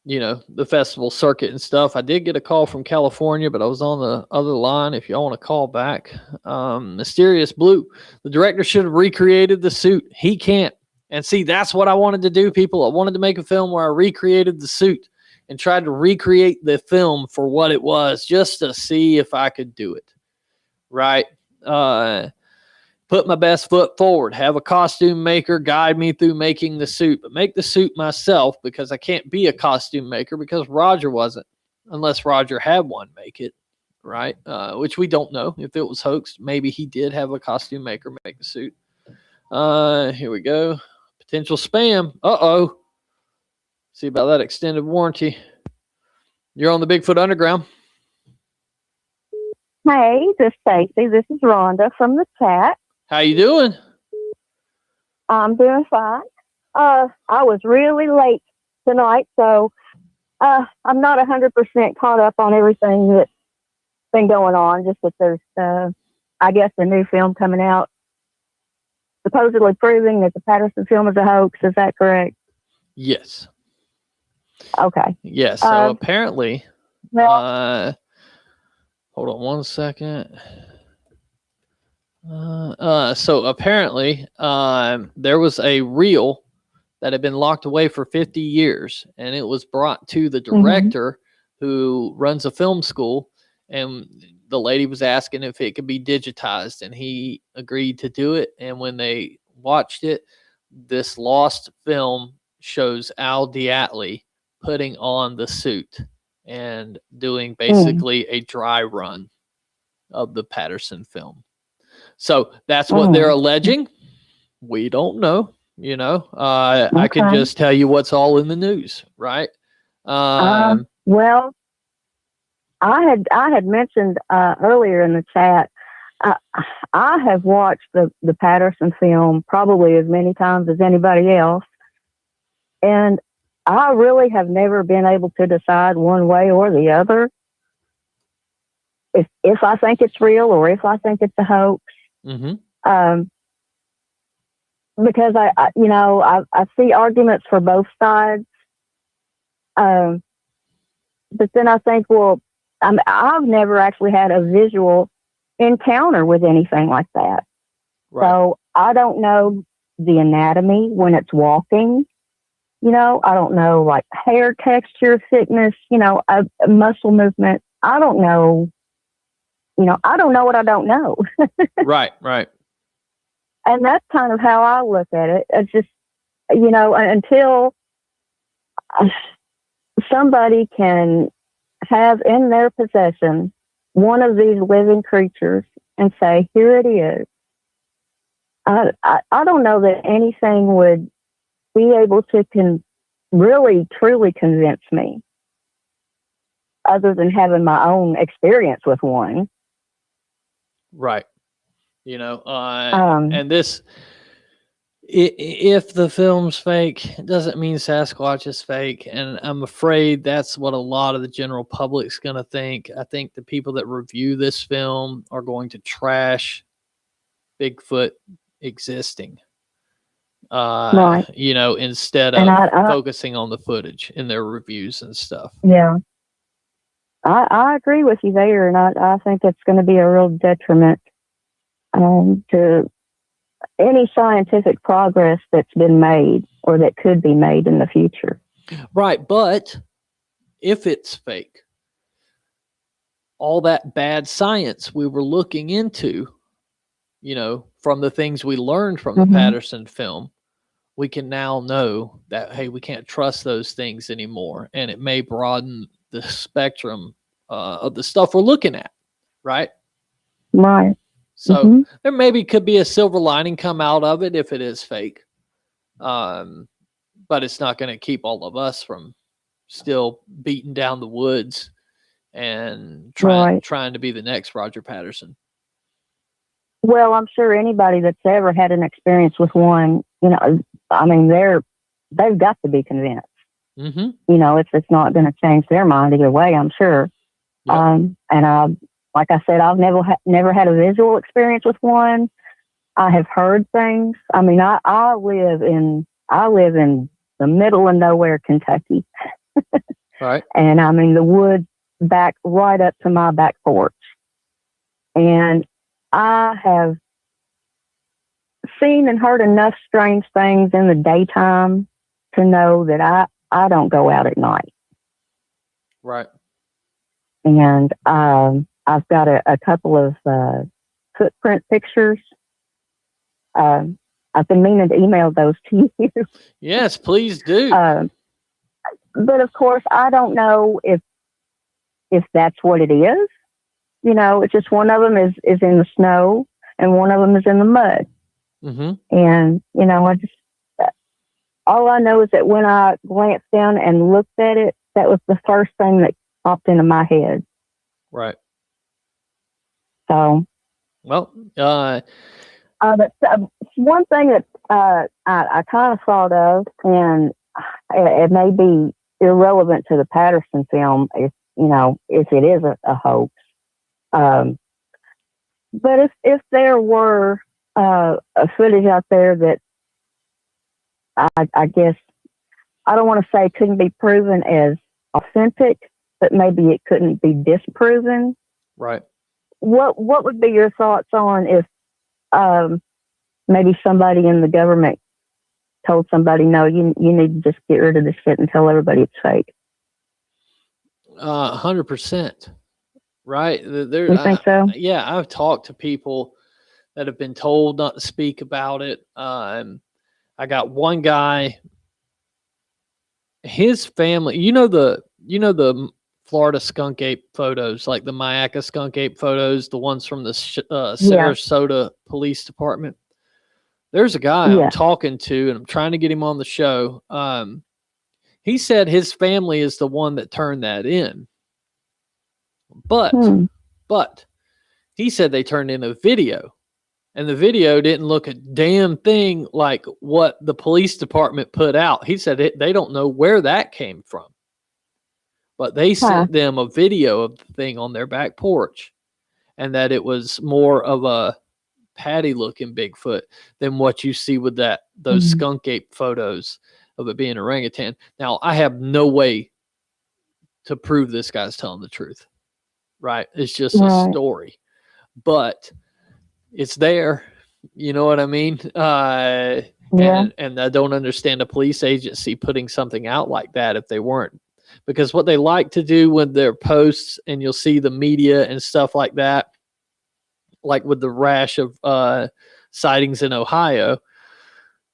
the festival circuit and stuff. I did get a call from California, but I was on the other line. If y'all want to call back. Mysterious Blue. The director should have recreated the suit. He can't. And see, that's what I wanted to do, people. I wanted to make a film where I recreated the suit and tried to recreate the film for what it was, just to see if I could do it. Right? Put my best foot forward. Have a costume maker guide me through making the suit. But make the suit myself, because I can't be a costume maker because Roger wasn't. Unless Roger had one make it. Right? Which we don't know. If it was hoaxed, maybe he did have a costume maker make the suit. Here we go. Potential spam. Uh-oh. See about that extended warranty. You're on the Bigfoot Underground. Hey, this is Stacy. This is Rhonda from the chat. How you doing? I'm doing fine. I was really late tonight, so I'm not 100% caught up on everything that's been going on. Just that there's, I guess, a new film coming out, supposedly proving that the Patterson film is a hoax. Is that correct? Yes. Okay. Yes. So apparently, hold on one second. So apparently, there was a reel that had been locked away for 50 years, and it was brought to the director who runs a film school, and the lady was asking if it could be digitized, and he agreed to do it. And when they watched it, this lost film shows Al Diatley putting on the suit and doing basically a dry run of the Patterson film. So that's what they're alleging. We don't know, I can just tell you what's all in the news, right? Well, I had mentioned earlier in the chat I have watched the Patterson film probably as many times as anybody else, and I really have never been able to decide one way or the other if I think it's real or if I think it's a hoax. Mm-hmm. Because I see arguments for both sides. But then I think, well, I've never actually had a visual encounter with anything like that. Right. So I don't know the anatomy when it's walking. I don't know like hair texture, thickness, muscle movement. I don't know. I don't know what I don't know. Right. And that's kind of how I look at it. It's just, until somebody can have in their possession one of these living creatures and say, here it is. I don't know that anything would be able to really, truly convince me other than having my own experience with one. Right. And this, if the film's fake, it doesn't mean Sasquatch is fake. And I'm afraid that's what a lot of the general public's going to think. I think the people that review this film are going to trash Bigfoot existing. Right. Instead of focusing on the footage in their reviews and stuff. Yeah. I agree with you there. And I think it's going to be a real detriment to any scientific progress that's been made or that could be made in the future. Right. But if it's fake, all that bad science we were looking into, from the things we learned from the Patterson film, we can now know that, hey, we can't trust those things anymore. And it may broaden the spectrum of the stuff we're looking at. Right. Right. So there maybe could be a silver lining come out of it if it is fake. But it's not going to keep all of us from still beating down the woods and trying to be the next Roger Patterson. Well, I'm sure anybody that's ever had an experience with one, they've got to be convinced. It's not going to change their mind either way, I'm sure. Yep. Like I said, I've never had a visual experience with one. I have heard things. I live in the middle of nowhere, Kentucky. Right. And the woods back right up to my back porch. And I have seen and heard enough strange things in the daytime to know that I don't go out at night. Right. And I've got a couple of footprint pictures. I've been meaning to email those to you. Yes, please do. But of course, I don't know if that's what it is. It's just one of them is in the snow and one of them is in the mud. And, all I know is that when I glanced down and looked at it, that was the first thing that popped into my head. Right. So, well, but one thing that I kind of thought of, and it may be irrelevant to the Patterson film, if it is a hoax. But if there were a footage out there that I guess I don't want to say couldn't be proven as authentic, but maybe it couldn't be disproven. Right. What would be your thoughts on if maybe somebody in the government told somebody, no, you need to just get rid of this shit and tell everybody it's fake? 100%. Right. You think so? Yeah, I've talked to people that have been told not to speak about it. I got one guy, his family, the Florida skunk ape photos, like the Mayaca skunk ape photos, the ones from the Sarasota Police Department. There's a guy I'm talking to, and I'm trying to get him on the show. He said his family is the one that turned that in. But He said they turned in a video, and the video didn't look a damn thing like what the police department put out. He said they don't know where that came from, but they sent them a video of the thing on their back porch, and that it was more of a patty looking Bigfoot than what you see with those skunk ape photos of it being orangutan. Now, I have no way to prove this guy's telling the truth, right? It's just a story, but it's there. You know what I mean? And I don't understand a police agency putting something out like that if they weren't, because what they like to do with their posts, and you'll see the media and stuff like that, like with the rash of sightings in Ohio,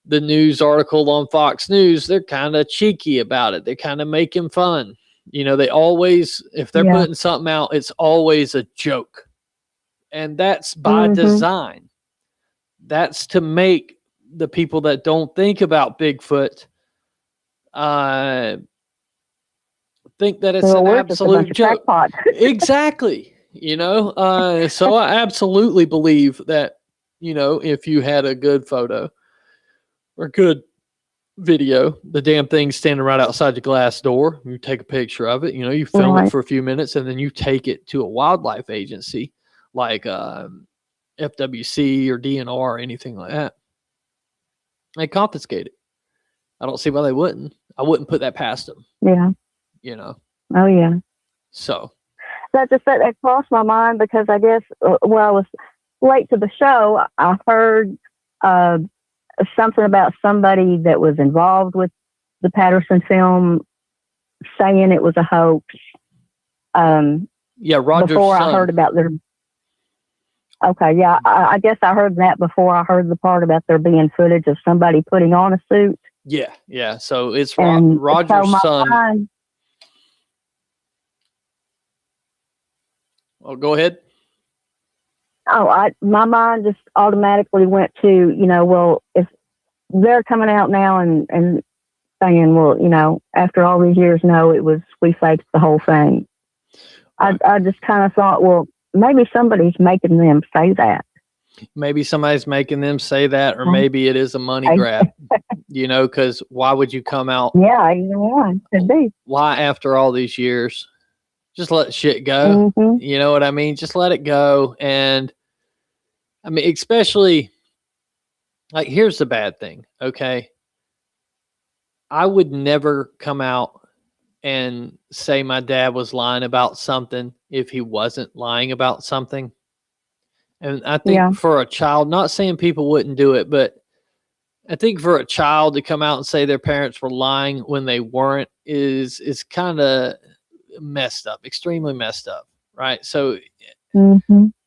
the news article on Fox News, they're kind of cheeky about it. They're kind of making fun. You know, they always, if they're putting something out, it's always a joke. And that's by design. That's to make the people that don't think about Bigfoot think that it's an absolute joke. Exactly. You know, so I absolutely believe that, you know, if you had a good photo or good video, the damn thing's standing right outside your glass door, you take a picture of it, you know, you film it for a few minutes, and then you take it to a wildlife agency like FWC or DNR or anything like that. They confiscate it. I don't see why they wouldn't. I wouldn't put that past them. Yeah. You know. Oh, yeah. So. That crossed my mind because I guess when I was late to the show, I heard something about somebody that was involved with the Patterson film saying it was a hoax. Yeah, Roger's before son. I heard about their. Okay, yeah, I guess I heard that before I heard the part about there being footage of somebody putting on a suit. Yeah. So it's Roger's son. Oh, go ahead. Oh, my mind just automatically went to, you know, well, if they're coming out now and saying, well, you know, after all these years, no, we faked the whole thing. I just kind of thought, well, maybe somebody's making them say that. Maybe somebody's making them say that, or maybe it is a money grab, you know, because why would you come out? Yeah, either one could be. Why, after all these years, just let shit go? You know what I mean? Just let it go. And I mean, especially, like, here's the bad thing, okay? I would never come out and say my dad was lying about something if he wasn't lying about something. And I think for a child, not saying people wouldn't do it, but I think for a child to come out and say their parents were lying when they weren't is kind of messed up, extremely messed up, right? So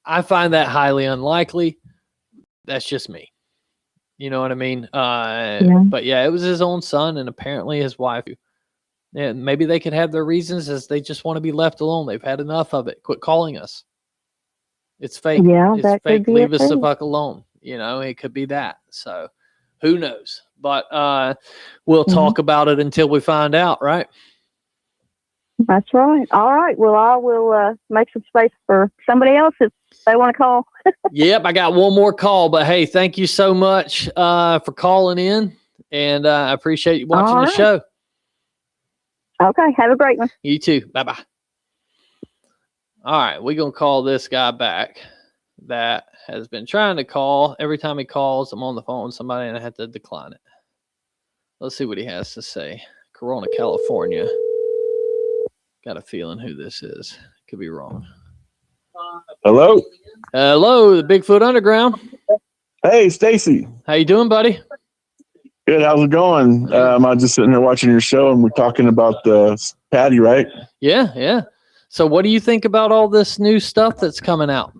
I find that highly unlikely. That's just me. You know what I mean? But yeah, it was his own son and apparently his wife. Yeah, maybe they could have their reasons as they just want to be left alone. They've had enough of it. Quit calling us. It's fake. Yeah, it's fake. Leave us the fuck alone. You know, it could be that. So who knows? But we'll talk about it until we find out, right? That's right. All right. Well, I will make some space for somebody else if they want to call. Yep, I got one more call. But hey, thank you so much for calling in. And I appreciate you watching the show. Okay. Have a great one. You too. Bye-bye. All right. We're going to call this guy back that has been trying to call. Every time he calls, I'm on the phone with somebody and I have to decline it. Let's see what he has to say. Corona, California. Got a feeling who this is. Could be wrong. Hello? Hello, the Bigfoot Underground. Hey, Stacy. How you doing, buddy? Good. How's it going? I was just sitting there watching your show, and we're talking about the Patty, right? Yeah. So what do you think about all this new stuff that's coming out?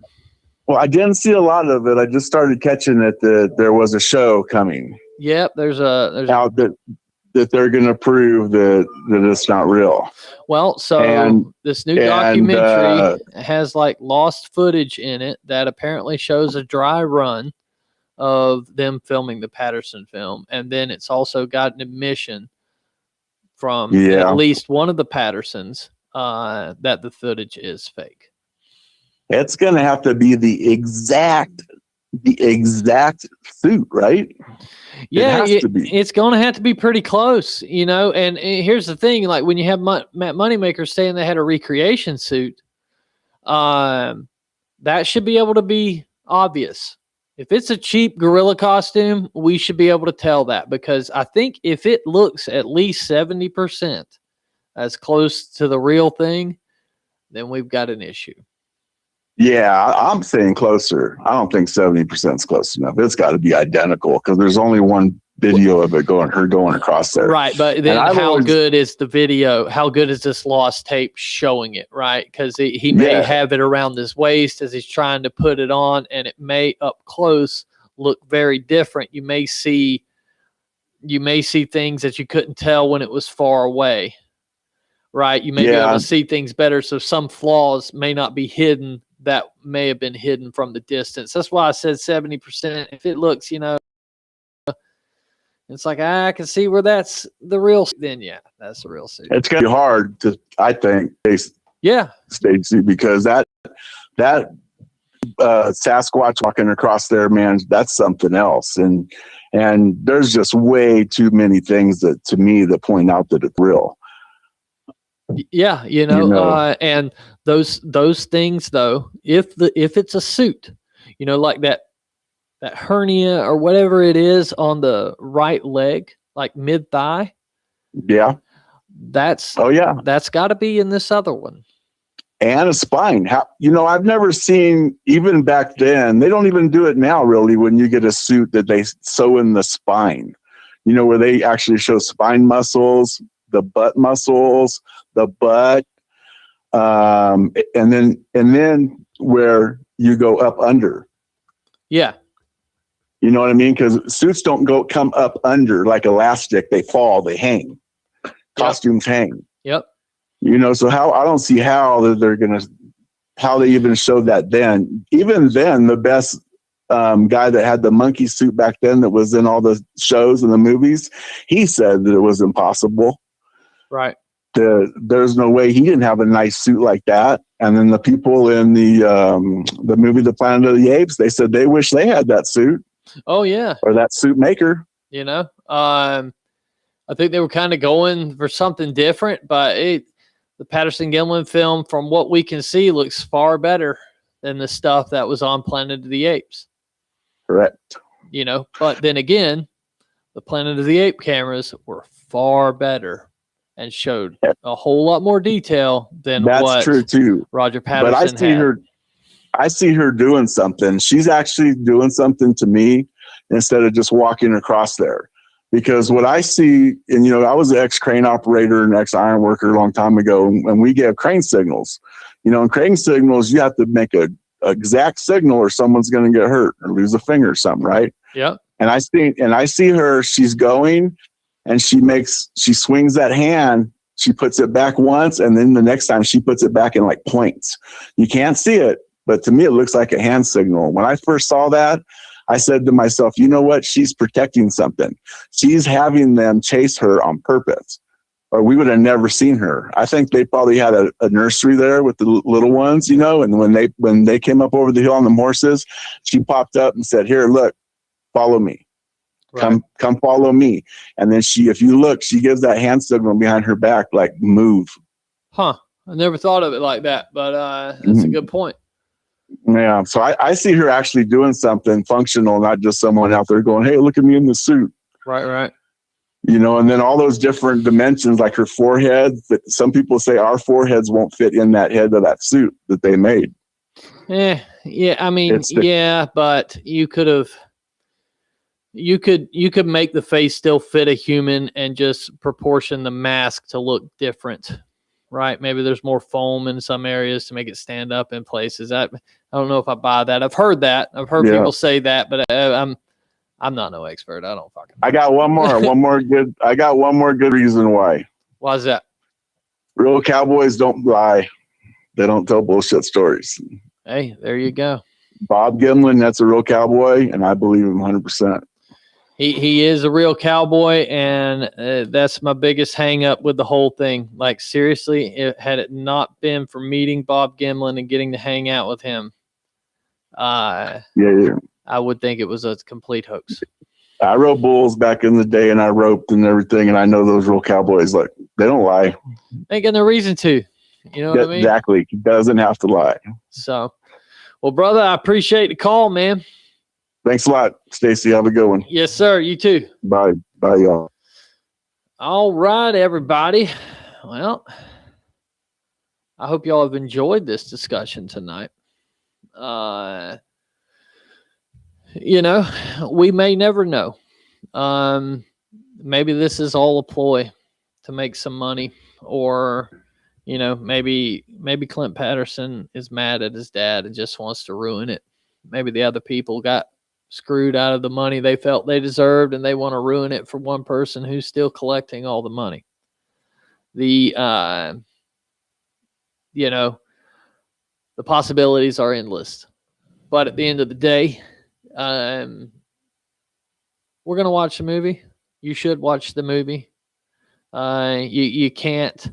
Well, I didn't see a lot of it. I just started catching that there was a show coming. Yep, there's out that they're going to prove that it's not real. Well, so this new documentary has like lost footage in it that apparently shows a dry run of them filming the Patterson film. And then it's also got an admission from at least one of the Pattersons that the footage is fake. it's going to have to be the exact suit, right? Yeah, it's going to have to be pretty close, you know. And here's the thing: like when you have Matt Moneymaker saying they had a recreation suit, that should be able to be obvious. If it's a cheap gorilla costume, we should be able to tell that, because I think if it looks at least 70% as close to the real thing, then we've got an issue. Yeah, I'm saying closer. I don't think 70% is close enough. It's got to be identical, because there's only one video of it going across there. Right, but then how good is the video? How good is this lost tape showing it, right? Because he may have it around his waist as he's trying to put it on, and it may up close look very different. You may see things that you couldn't tell when it was far away, right? You may be able to see things better, so some flaws may not be hidden that may have been hidden from the distance. That's why I said 70%. If it looks, you know, it's like, I can see where that's the real, then yeah, that's the real suit. It's going to be hard to, I think, Stacey, because that Sasquatch walking across there, man, that's something else. And there's just way too many things that, to me, that point out that it's real. Yeah, you know. And those things though, if it's a suit, you know, like that hernia or whatever it is on the right leg, like mid thigh. Yeah. That's got to be in this other one. And a spine. I've never seen, even back then, they don't even do it now really, when you get a suit that they sew in the spine, you know, where they actually show spine muscles, the butt muscles, the butt, and then where you go up under. Yeah. You know what I mean? Because suits don't come up under like elastic. They fall, they hang. Costumes hang. Yep. You know, so I don't see how they even showed that then. Even then, the best guy that had the monkey suit back then that was in all the shows and the movies, he said that it was impossible. Right. There's no way he didn't have a nice suit like that. And then the people in the movie The Planet of the Apes, they said they wish they had that suit. Oh yeah. Or that suit maker. You know, I think they were kind of going for something different, but the Patterson Gimlin film, from what we can see, looks far better than the stuff that was on Planet of the Apes. Correct. You know, but then again, the Planet of the Apes cameras were far better and showed a whole lot more detail than That's true too. Roger Patterson But I see her doing something. She's actually doing something to me instead of just walking across there. Because what I see, and I was an ex-crane operator and ex-iron worker a long time ago, and we gave crane signals. In crane signals, you have to make a exact signal or someone's going to get hurt or lose a finger or something, right? Yeah. And I see her, she's going, and she swings that hand, she puts it back once, and then the next time she puts it back in like points. You can't see it, but to me it looks like a hand signal. When I first saw that, I said to myself, you know what? She's protecting something. She's having them chase her on purpose, or we would have never seen her. I think they probably had a nursery there with the little ones, and when they came up over the hill on the horses, she popped up and said, "Here, look, follow me. Right. Come follow me." And then if you look, she gives that hand signal behind her back, like move. Huh. I never thought of it like that, but that's a good point. Yeah, so I see her actually doing something functional, not just someone out there going, "Hey, look at me in the suit." Right. And then all those different dimensions, like her forehead, that some people say our foreheads won't fit in that head of that suit that they made. Yeah. I mean, but you could make the face still fit a human and just proportion the mask to look different. Right. Maybe there's more foam in some areas to make it stand up in places. I don't know if I buy that. I've heard that. I've heard people say that, but I'm not no expert. I don't fucking know. I got one more good reason why. Why is that? Real cowboys don't lie. They don't tell bullshit stories. Hey, there you go. Bob Gimlin, that's a real cowboy, and I believe him 100%. He is a real cowboy, and that's my biggest hang up with the whole thing. Like, seriously, had it not been for meeting Bob Gimlin and getting to hang out with him, I would think it was a complete hoax. I rode bulls back in the day, and I roped and everything, and I know those real cowboys, like, they don't lie. Ain't got no reason to. You know what I mean? Exactly. He doesn't have to lie. So, well, brother, I appreciate the call, man. Thanks a lot, Stacy. Have a good one. Yes, sir. You too. Bye. Bye, y'all. All right, everybody. Well, I hope y'all have enjoyed this discussion tonight. You know, we may never know. Maybe this is all a ploy to make some money, or, you know, maybe Clint Patterson is mad at his dad and just wants to ruin it. Maybe the other people got screwed out of the money they felt they deserved, and they want to ruin it for one person who's still collecting all the money. You know, the possibilities are endless. But at the end of the day, we're going to watch the movie. You should watch the movie. You can't.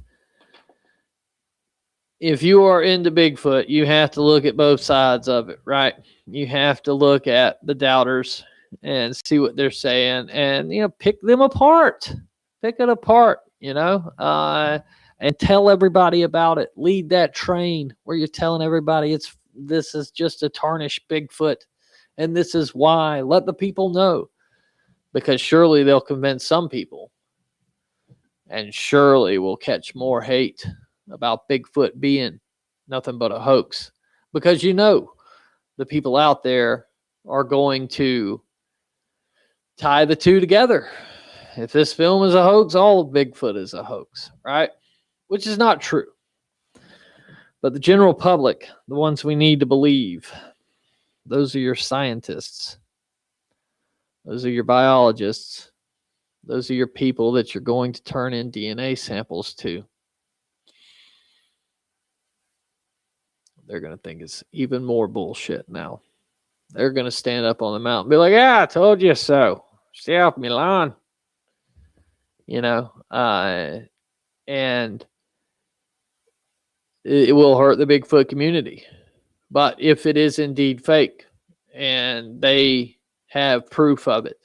If you are into Bigfoot, you have to look at both sides of it, right? You have to look at the doubters and see what they're saying, and, you know, pick them apart. Pick it apart, you know, and tell everybody about it. Lead that train where you're telling everybody this is just a tarnished Bigfoot, and this is why. Let the people know, because surely they'll convince some people, and surely we'll catch more hate about Bigfoot being nothing but a hoax, because, you know, the people out there are going to tie the two together. If this film is a hoax, all of Bigfoot is a hoax, right? Which is not true. But the general public, the ones we need to believe, those are your scientists. Those are your biologists. Those are your people that you're going to turn in DNA samples to. They're going to think it's even more bullshit now. They're going to stand up on the mountain and be like, yeah, I told you so. Stay off me lawn. You know, and it will hurt the Bigfoot community. But if it is indeed fake and they have proof of it,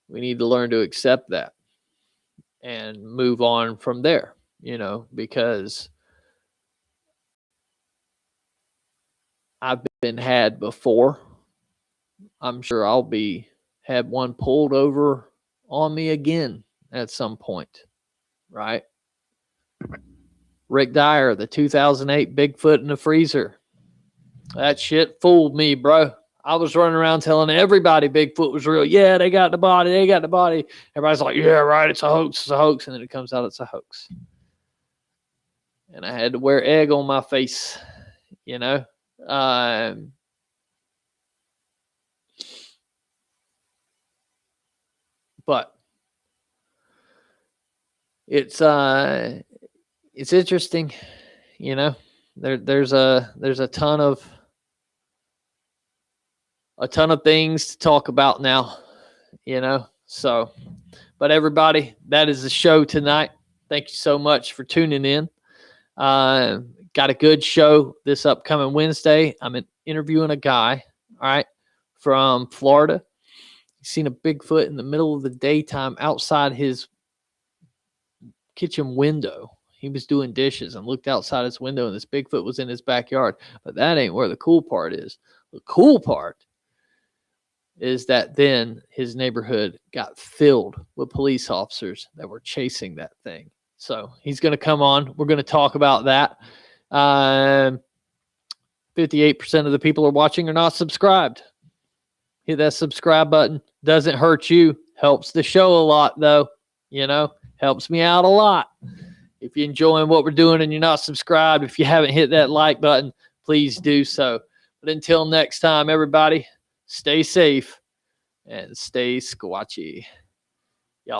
we need to learn to accept that and move on from there, you know, because I've been had before. I'm sure I'll have one pulled over on me again at some point, right? Rick Dyer, the 2008 Bigfoot in the freezer. That shit fooled me, bro. I was running around telling everybody Bigfoot was real. Yeah, they got the body. They got the body. Everybody's like, yeah, right, it's a hoax. It's a hoax. And then it comes out it's a hoax. And I had to wear egg on my face, you know. But it's interesting, you know. There's a ton of things to talk about now, you know. So, but everybody, that is the show tonight. Thank you so much for tuning in. Got a good show this upcoming Wednesday. I'm interviewing a guy, all right, from Florida. He's seen a Bigfoot in the middle of the daytime outside his kitchen window. He was doing dishes and looked outside his window, and this Bigfoot was in his backyard. But that ain't where the cool part is. The cool part is that then his neighborhood got filled with police officers that were chasing that thing. So he's going to come on. We're going to talk about that. 58% of the people are watching are not subscribed. Hit that subscribe button. Doesn't hurt you. Helps the show a lot, though. You know, helps me out a lot. If you're enjoying what we're doing and you're not subscribed, if you haven't hit that like button, please do so. But until next time, everybody, stay safe and stay squatchy.